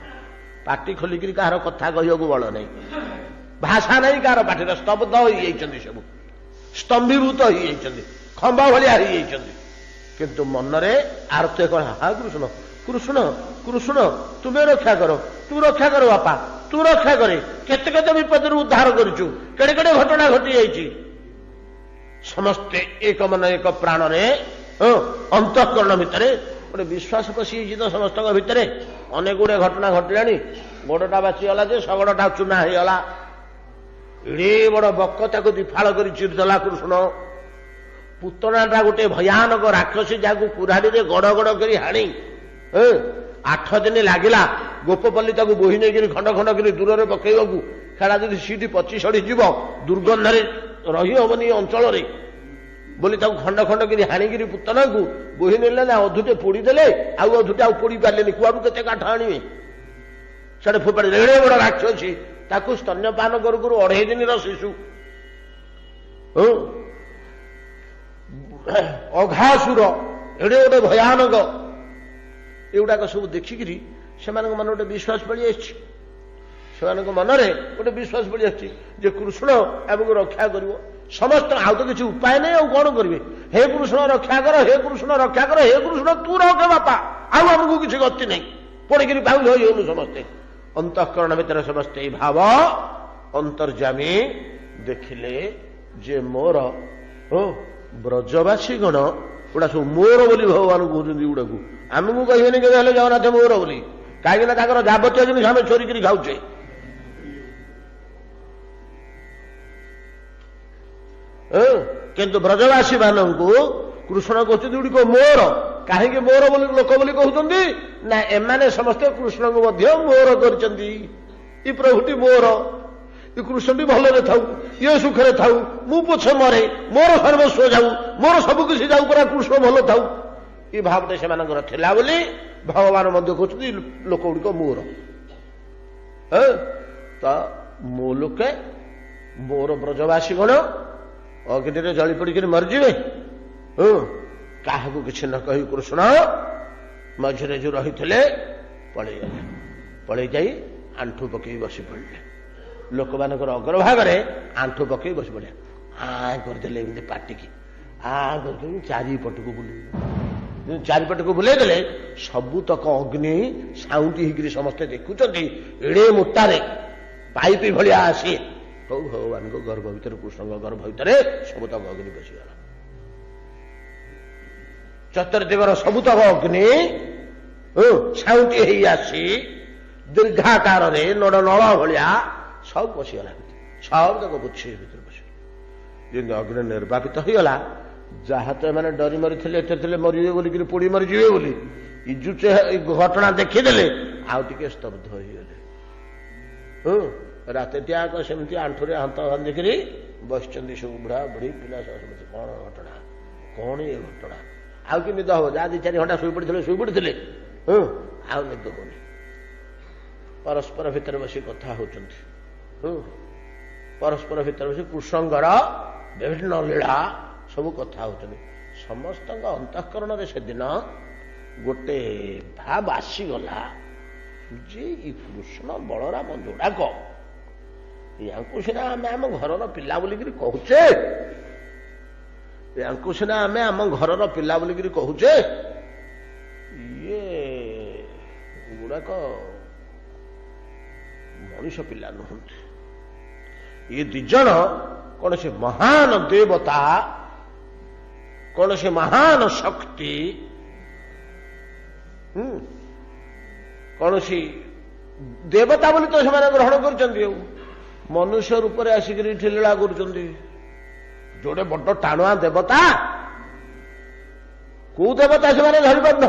Speaker 1: ପାଟି ଖୋଲିକିରି କାହାର କଥା କହିବାକୁ ବଳ ନାହିଁ, ଭାଷା ନାହିଁ କାହାର ପାଟିର। ସ୍ତବ୍ଧ ହୋଇଯାଇଛନ୍ତି, ସବୁ ସ୍ତମ୍ଭୀଭୂତ ହୋଇଯାଇଛନ୍ତି, ଖମ୍ବ ଭଳିଆ ହୋଇଯାଇଛନ୍ତି। କିନ୍ତୁ ମନରେ ଆର୍ତ କଣ? ହା କୃଷ୍ଣ, କୃଷ୍ଣ, କୃଷ୍ଣ, ତୁମେ ରକ୍ଷା କର, ତୁ ରକ୍ଷା କର ବାପା, ତୁ ରକ୍ଷା କରେ। କେତେ କେତେ ବିପଦରୁ ଉଦ୍ଧାର କରିଛୁ, କେଡେ କେଡେ ଘଟଣା ଘଟି ଯାଇଛି। ସମସ୍ତେ ଏକ ମନ ଏକ ପ୍ରାଣରେ, ଅନ୍ତଃକରଣ ଭିତରେ ଗୋଟେ ବିଶ୍ୱାସ ପଶିଯାଇଛି ତ ସମସ୍ତଙ୍କ ଭିତରେ। ଅନେକ ଗୁଡେ ଘଟଣା ଘଟିଲାଣି। ଗୋଡଟା ବାଚିଗଲା ଯେ ଶଗଡ଼ଟା ଚୁନା ହେଇଗଲା। ଏଡେ ବଡ ବକ, ତାକୁ ଦିଫାଳ କରି ଚିରିଦେଲା କୃଷ୍ଣ। ପୁତଣାଟା ଗୋଟେ ଭୟାନକ ରାକ୍ଷସୀ, ଯାହାକୁ କୁରାଢିରେ ଗଡ ଗଡ କରି ହାଣି 8 ଦିନ ଲାଗିଲା ଗୋପପଲ୍ଲୀ ତାକୁ ବୋହି ନେଇକରି ଖଣ୍ଡ ଖଣ୍ଡ କରି ଦୂରରେ ପକେଇବାକୁ। ଖେଳା ଯଦି ସିଟି ପଚି ସଢିଯିବ, ଦୁର୍ଗନ୍ଧରେ ରହି ହବନି ଅଞ୍ଚଳରେ ବୋଲି ତାକୁ ଖଣ୍ଡ ଖଣ୍ଡ କରି ହାଣିକିରି ପୁତନାକୁ ବୋହି ନେଲେ ନା। ଅଧୁଟେ ପୋଡିଦେଲେ, ଆଉ ଅଧୁଟେ ଆଉ ପୋଡି ପାରିଲେନି। କୁଆଡୁ କେତେ କାଠ ଆଣିବେ? ସେଟା ଫୋପାଡ଼ି ଏଡେ ବଡ ରାକ୍ଷସୀ, ତାକୁ ସ୍ତନ୍ୟପାନ କରୁ କରୁ 2.5 ଦିନର ଶିଶୁ। ଅଘାସୁର, ଏଡେ ଗୋଟେ ଭୟାନକ। ଏଗୁଡାକ ସବୁ ଦେଖିକିରି ସେମାନଙ୍କ ମନରେ ଗୋଟେ ବିଶ୍ୱାସ ପଡି ଆସିଛି। ସେମାନଙ୍କ ମନରେ ଗୋଟେ ବିଶ୍ୱାସ ପଡି ଆସିଛି ଯେ କୃଷ୍ଣ ଆମକୁ ରକ୍ଷା କରିବ। ସମସ୍ତ ଆଉ ତ କିଛି ଉପାୟ ନାହିଁ, ଆଉ କଣ କରିବେ? ହେ କୃଷ୍ଣ ରକ୍ଷା କର, ହେ କୃଷ୍ଣ ରକ୍ଷା କର, ହେ କୃଷ୍ଣ ତୁ ରଖ ବାପା, ଆଉ ଆମକୁ କିଛି ଗତି ନାହିଁ। ପଡିକିରି ପାଉଁଶ ହେଇଗଲୁ ସମସ୍ତେ। ଅନ୍ତଃକରଣ ଭିତରେ ସମସ୍ତେ ଏଇ ଭାବ ଅନ୍ତର୍ଯାମୀ ଦେଖିଲେ ଯେ ମୋର ବ୍ରଜବାସୀ ଗଣ ଗୁଡା ସବୁ ମୋର ବୋଲି ଭଗବାନ କହୁଛନ୍ତି। ଗୁଡାକୁ ଆମକୁ କହିବେନି କେବେ ହେଲେ ଜଗନ୍ନାଥ ମୋର ବୋଲି, କାହିଁକି ନା ତାଙ୍କର ଯାବତୀୟ ଜିନିଷ ଆମେ ଚୋରିକିରି ଖାଉଛେ। କିନ୍ତୁ ବ୍ରଜବାସୀ ମାନଙ୍କୁ କୃଷ୍ଣ କହୁଛନ୍ତି ଗୁଡିକ ମୋର। କାହିଁକି ମୋର ବୋଲି ଲୋକ ବୋଲି କହୁଛନ୍ତି ନା, ଏମାନେ ସମସ୍ତେ କୃଷ୍ଣଙ୍କୁ ମଧ୍ୟ ମୋର କରିଛନ୍ତି। ଏ ପ୍ରଭୁଟି ମୋର, ଏ କୃଷ୍ଣଟି ଭଲରେ ଥାଉ, ଇଏ ସୁଖରେ ଥାଉ, ମୁଁ ପଛେ ମରେ, ମୋର ସର୍ବସ୍ୱ ଯାଉ, ମୋର ସବୁ କିଛି ଯାଉ, ପରା କୃଷ୍ଣ ଭଲ ଥାଉ। ଏ ଭାବଟେ ସେମାନଙ୍କର ଥିଲା ବୋଲି ଭଗବାନ ମଧ୍ୟ କହୁଛନ୍ତି ଲୋକ ଗୁଡିକ ମୋର। ତ ମୋ ଲୋକେ, ମୋର ବ୍ରଜବାସୀ ଗଣ ଅଗ୍ନିରେ ଜଳି ପଡିକିରି ମରିଯିବେ। କାହାକୁ କିଛି ନ କହି କୃଷ୍ଣ ମଝିରେ ଯୋଉ ରହିଥିଲେ ପଳେଇଗଲେ। ପଳେଇ ଯାଇ ଆଣ୍ଠୁ ପକେଇ ବସି ପଡିଲେ। ଲୋକମାନଙ୍କର ଅଗ୍ରଭାଗରେ ଆଣ୍ଠୁ ପକେଇ ବସି ପଡିଲେ। କରିଦେଲେ ଏମିତି ପାଟିକି କରିଦେଲେ, ଚାରିପଟକୁ ବୁଲେଇ, ଚାରିପଟକୁ ବୁଲେଇ ଦେଲେ। ସବୁତକ ଅଗ୍ନି ସାଉଁଟି ହେଇକିରି ସମସ୍ତେ ଦେଖୁଛନ୍ତି। ଏଡେ ମୋଟାରେ ପାଇପି ଭଳିଆ ଆସି ହଉ ଭଗବାନଙ୍କ ଗର୍ଭ ଭିତରେ, କୃଷ୍ଣଙ୍କ ଗର୍ଭ ଭିତରେ ସବୁତକ ଅଗ୍ନି ପଶିଗଲା। ଚତୁର୍ଦିଗର ସବୁତକ ଅଗ୍ନି ସାଉଁଟି ହେଇ ଆସି ଦୀର୍ଘାକାରରେ ନଳ ଭଳିଆ ସବୁ ପଶିଗଲା। ସବୁ ତକ ପୁଛି ଭିତରେ ପଶିଗଲା। ଯେମିତି ଅଗ୍ନି ନିର୍ବାପିତ ହେଇଗଲା, ଯାହା ତ ଏମାନେ ଡରି ମରିଥିଲେ, ଏତେ ଥିଲେ ମରିବେ ବୋଲିକିରି, ପୋଡି ମରିଯିବେ ବୋଲି ଘଟଣା ଦେଖିଦେଲେ, ଆଉ ଟିକେ ସ୍ତବ୍ଧ ହେଇଗଲେ। ରାତିଟିଆକ ସେମିତି ଆଣ୍ଠୁରେ ହାତ ବାନ୍ଧିକିରି ବସିଛନ୍ତି ସବୁ ବୁଢା ବୁଢୀ ପିଲା ସମସ୍ତେ। କଣ ଘଟଣା, କଣ ଏ ଘଟଣା? ଆଉ କି ନିଦ ହବ? ଯାହା 2-4 ଘଣ୍ଟା ଶୋଇପଡିଥିଲେ। ଆଉ ନିଦ ହଉନି। ପରସ୍ପର ଭିତରେ ବସି କଥା ହଉଛନ୍ତି। ପରସ୍ପର ଭିତରେ ବସି କୃଷ୍ଣଙ୍କର ବିଭିନ୍ନ ଲୀଳା ସବୁ କଥା ହଉଛନ୍ତି। ସମସ୍ତଙ୍କ ଅନ୍ତଃକରଣରେ ସେଦିନ ଗୋଟେ ଭାବ ଆସିଗଲା ଯେ ଏ କୃଷ୍ଣ ବଳରାମ ଯୋଡ଼ାକ, ୟାଙ୍କୁ ସିନା ଆମେ ଆମ ଘରର ପିଲା ବୋଲିକିରି କହୁଛେ, ୟାଙ୍କୁ ସିନା ଆମେ ଆମ ଘରର ପିଲା ବୋଲିକିରି କହୁଛେ, ଇଏ ଗୁଡାକ ମଣିଷ ପିଲା ନୁହନ୍ତି। ये दिजन कौन से महान देवता, कौन से महान शक्ति, कौन सी देवता बोली तो से ग्रहण कर मनुष्य रूप में आसिक लीला कर जोड़े बड़ टाणुआ देवता कौ देवता से धरी पार ना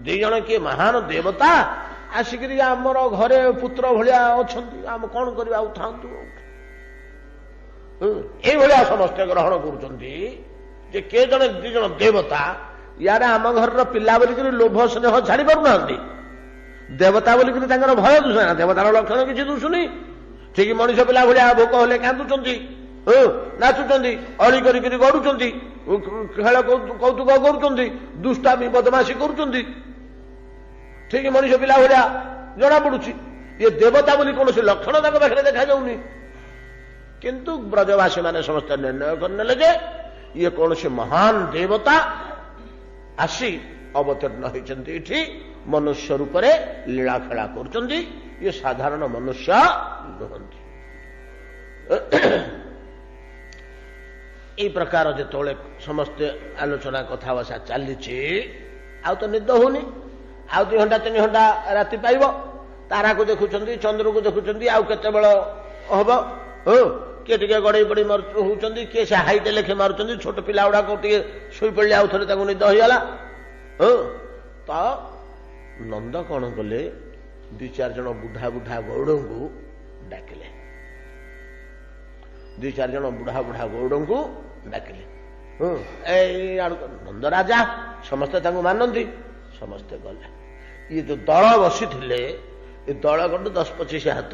Speaker 1: दीज किए महान देवता आसिक आमर घरे पुत्र भाया अच्छा आम कौन करवा था ये समस्ते ग्रहण कर किए जड़े दीज देवता यार आम घर पिला बोलिक लोभ स्नेह छाड़ी पार ना देवता बोलिक भय दुशा देवतार लक्षण किसी दुशुनी ठीक मनुष्य पिला भाया भोक हेले कांदुंट नाचुंट अड़ी कर गड़ुंट खेल कौतुक कर दुष्टामी बदमाशी कर ठीक मनुष्य पिला भाया जना पड़ुची ये देवता बोली कौन से लक्षण पाखे देखा जाऊनी किंतु ब्रजवासी माने समस्त निर्णय करने जे ये कौन से महान देवता आसी अवतीर्ण होती मनुष्य रूप से लीला खेला कर ये साधारण मनुष्य नुहंती। ये प्रकार जो समस्ते आलोचना कथावार्ता चली आ तो निद होनी आउ 2 घंटा 3 घंटा राति पाइब तारा को देखुं चंद्र को देखुं आउ केते बेल हम किए टे गड़े बड़ी होती किए से हाइट लेखे मार्च छोट पिला गुड़ा शुई पड़े आउ थे निद होगा तो नंद कौन कले 2-4 जन बुढ़ा बुढ़ा गौड़ को डाकिले 2-4 जन बुढ़ा बुढ़ा गौड़ को डाकिले नंद राजा समस्ते मानती समस्ते गले ये जो दल बसी ये दल गंड 10-25 हाथ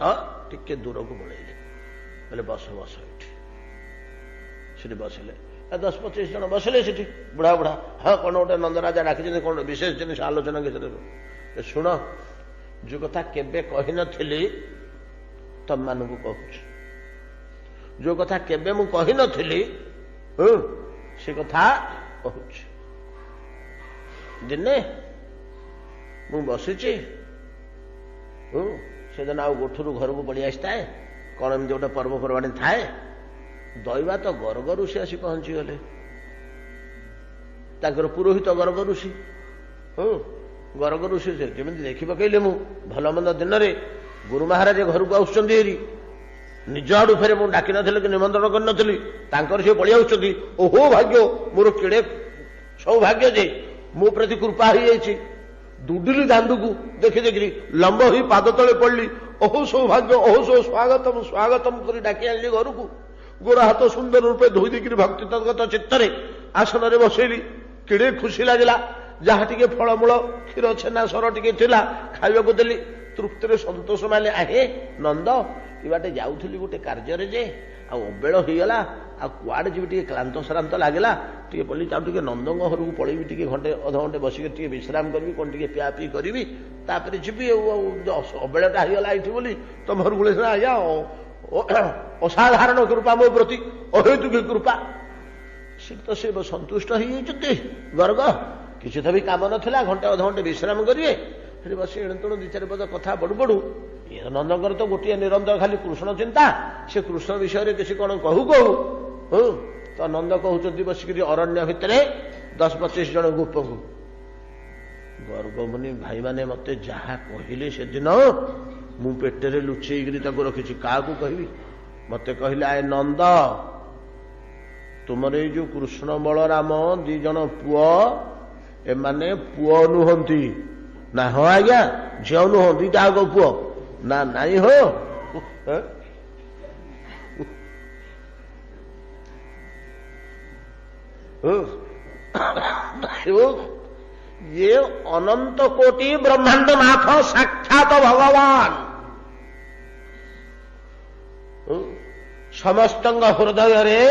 Speaker 1: टिके दूर को बढ़ेले बोले बस बस ये बसिले 10-25 जन बसिले से बुढ़ा बुढ़ा हाँ कौन गोटे नंदराजा डाकी कौन विशेष जिन आलोचना के शुण जो कथा केबे कही नथिली तम मानू कहूँ जो कथा केबे मु कही नथिली से कथा कहूँ दिने मु बसीची से दिन आउ गोठरू घर को पड़ी आसता है कौन एमती गोटे पर्वपर्वाणी थाए दैवा तो गर्ग ऋषि आसी पहुंची गले तांकर पुरोहित गर्ग ऋषि गर्ग ऋषि से जमी देखी पकईले मु भल मंद दिन में गुरु महाराज घर को आसुच्चंदी हेरी निज आड़ू फेरे मुझे डाक नी कि निमंत्रण करनी सी पलि आसुच्चंदी ओहो भाग्य मोर केड़े सौभाग्य जे मो प्रति कृपा हो जाइए दुडिली दांडू को देखी देखी लंब ही पाद तले पड़ली ओहो सौभाग्य ओहो सौ स्वागतम स्वागतम कर डाकी आनी घर को गोड़ हाथ सुंदर रूपे धोई देकर भक्ति तद्गत चित्तरे आसन में बसैली किड़े खुशी लगला जहाँ टे फलमूल क्षीर छेना सर टे खावा देली तृप्ति सतोष माने आहे नंद बाटे जाऊली गोटे कार्य जे अबेल होगला आुआड़े जी टे क्लांत श्रांत लगला टे बोली जाऊ टे नंद घर को पलैबी टे घंटे अध घंटे बसिक विश्राम करी कौन टे पिया पी करी जी अबेलाटा होगला ये बोली तुम घर गुले आज्ञा असाधारण कृपा मो प्रति अहेतुक कृपा सी तो सी सन्तुष्ट हो गर्ग किसी तो भी काम नाला घंटे अध घंटे विश्राम करेंगे फिर बस एण तेणु 2-4 पद कथा पड़ू पड़ू ये नंदकर तो गोटे निरंतर खाली कृष्ण चिंता से कृष्ण विषय किसी कौन कहू कहू तो नंद कहते बसिक अरण्य भितर 10-25 जन गोप को गर्ग मुनि भाई मैंने मत जहा कहले से दिन मु पेटे लुचेक रखी क्या कहबी मत कहले आए नंद तुमर ये जो कृष्ण बलराम 2 जन पुओ एमाने पुओ नुहंती ना हो आज्ञा झील नुह 2टा आग पुओ ना नाई हो ये अनंत कोटि ब्रह्मांड नाथ साक्षात भगवान समस्त हृदय रे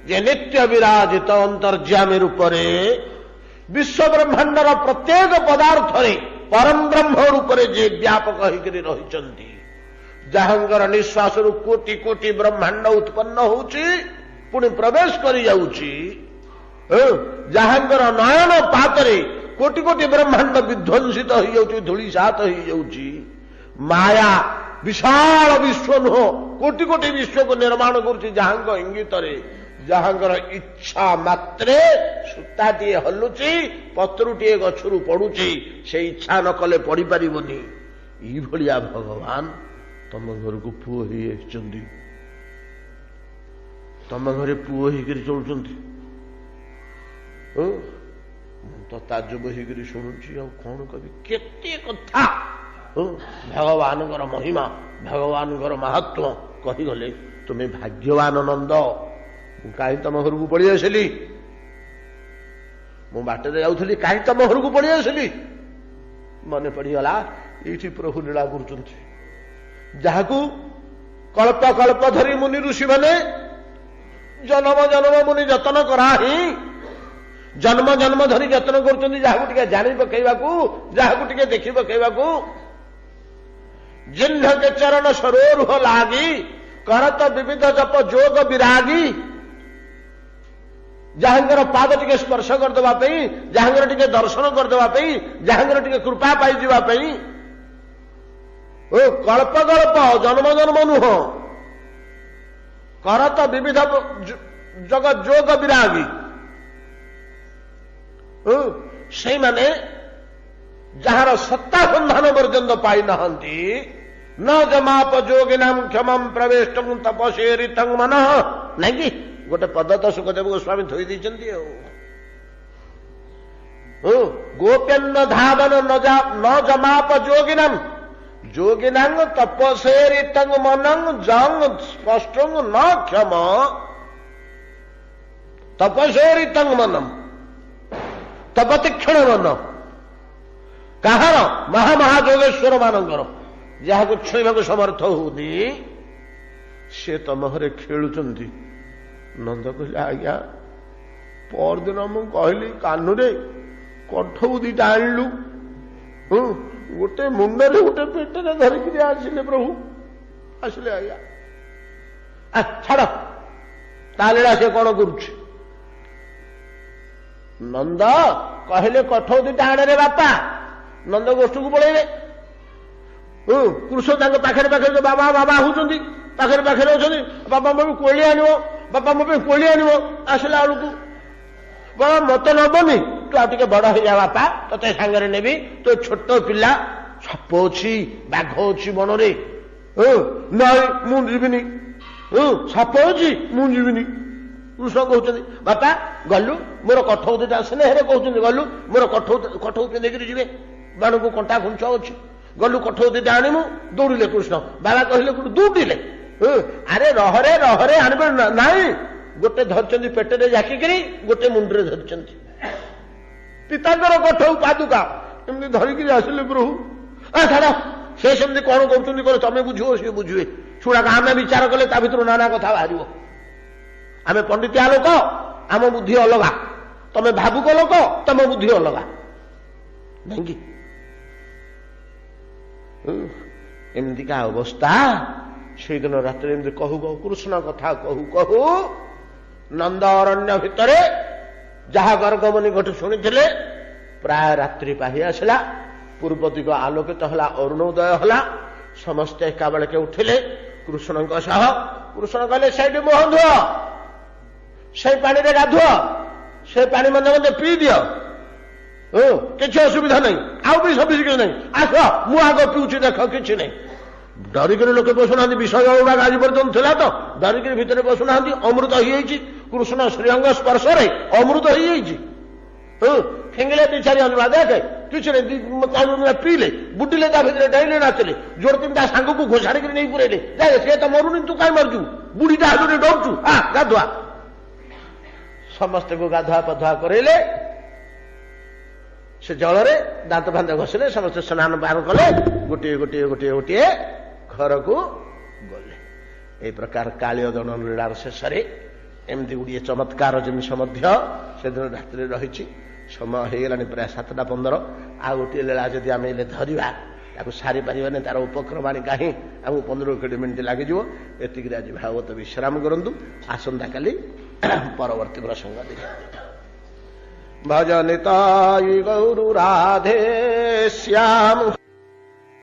Speaker 1: जे नित्य विराजित अंतर्यामी रूप से विश्व ब्रह्मांडर प्रत्येक पदार्थ रे परम ब्रह्म रूप से जे व्यापक होकर रही जहांगर निश्वास रु कोटि कोटि ब्रह्मांड उत्पन्न होची पुणी प्रवेश कर जहांगर नयन पातरे कोटि कोटि ब्रह्मांड विध्वंसित हो धूलिसात हो माया विशाल विश्व नुह कोटि कोटि विश्व को निर्माण करुच्ची जहां इंगित जहांकर इच्छा मात्रे सूताटे हलुची पत्रुटे गछरू पड़ुची से इच्छा न कले पड़ी पारिबनी भलिया भगवान तम घर को पुओ ही तम घरे पुओ होकर चलुंट तो ताजुब होकर शुणुची कौन कवि केते कथा भगवान महिमा भगवान महत्व कहीगले तुम्हें भाग्यवान नंद कहीं तम घर को पड़ी आसली मु बाटे जाऊली कहीं तम घर को पड़ी आसली मन पड़गला ये प्रभु लीला कर कल्प कल्प धरी मुनि ऋषि मैंने जन्म जन्म मुनि जतन करा ही जन्म जन्म धरी जतन कर जानी पकेवाकू जहां टे देखी पकेवाकू जिन्ह के चरण सरोरुह लागी करत विविध जप जोग विरागी जहांगर पाद टिके स्पर्श करदे जहांगर टिके दर्शन करदे जहांगर टिके कृपा पाई कल्प कल्प जन्म जन्म नुह करत विविध जग जोग विरागी से माने जार सत्ता संधान पर्यंत पाई नहंती न जमाप जोगिनाम क्षमम प्रवेश तपसेरित मन नहीं कि गोटे पद तो सुखदेव गोस्वामी थोई देती गोप्यन्न धावन न जमाप जोगिनाम जोगिनांग तपसेरित मनंग जंग स्पष्ट न क्षम तपसेरित मनम तपतीक्षण मन कहार महामहाजोगेश्वर मानकर जहां छुईवा समर्थ होनी से तम घरे खेलुंट नंद कहले आज्ञा परदिन मु कहली कानुरे कठौ दीटा आणलु गोटे मुंडरे गोटे पेटे धरिक आसिले प्रभु आसिले आज्ञा छाड़ तालीला से कौन करुछ नंद कहले कठौ दीटा आणे रे बापा नंद गोष्ठी को पड़े कृष्ण तांग पाखे पाखे बाबा बाबा होती पाखे पाखे अच्छा बापा मो कोली आण बापा मो कोली आण आसला बेलू बाबा मत नबनी तू आगे बड़ हो जा बापा ते सांगे नेबी तो छोट पिला सप अच्छी बाघ अच्छी बन रे नाई मुझीनि सप अच्छी मुझीनि कृष्ण कहते बापा गलु मोर कठौ दीटा स्नेह कहते गलु मोर कठौ पिंधिक जी बाण को कंटा खुंच अच्छी गलु कठौ दीटा आणिमु दौड़िले कृष्ण बाबा कहले दौड़िले अरे रहरे रहरे आनबे नाई गोटे धरचंदी पेटे जाकिकी गोटे मुंडरे धरचंदी पितांकर कठौ पादुका एमती धरिकी आसिले प्रभु छाड़ से सेमती कौन कर तमें बुझो सी बुझे छुड़ा आम विचार कले ता भर नाना कथा बाहर आम पंडितिया लोक आम बुद्धि अलगा तमें भावुक लोक तम बुद्धि अलगा नहीं कि एमतीका अवस्था से दिन रात कहू कहू कृष्ण कथा कहू कहू नंद अरण्य भितर जहा गर्गमनी घट शुणी प्राय रात्रि पाही आसला पूर्व दिग आलोकित हला अरुणोदय हला समस्ते एका बेलके उठिले कृष्ण सह कृष्ण कहले सैठी मुह धुआ से पानी रे गाधुआ से पानी मध्य मध्य पी दियो किसी असुविधा नहीं आउ भी सब किसी नहीं आस मु आग पीऊँ देख कि नहीं डरिक लोके बसुना विषय गुड़ा आज पर्यटन था तो डरिक भितर बसुना अमृत हो कृष्ण श्रीअंग स्पर्श अमृत हो फिंगिले दी चारि अनुरा देखे किसी पीले बुटिले डैले नाचले जोड़ तीन सांग को घोषाड़ी नहीं पुरेले सी तो मरुनी तू कहीं मरजु बुढ़ीटा हालू डरचु गाधुआ समस्त को गाधुआ पधुआ करेले से जल दांत फांत घषिले समस्त स्नान पान कले गोटे गोटे गोटे गोटे घर को गले ए प्रकार कालिय दंडन लीलार शेष एमती गुड़िए चमत्कार जिनस से दिन रात रही समय होगलानी प्राय 7:15 आ गोटे लीला जदि आम धरवा ताको सारी पारे तार उपक्रमाणी कहीं आमको 15-20 मिनिट लगे एतिक आज भागवत विश्राम करूँ आसंता काली परवर्ती प्रसंग देखा भजनिताय गौर राधे श्याम।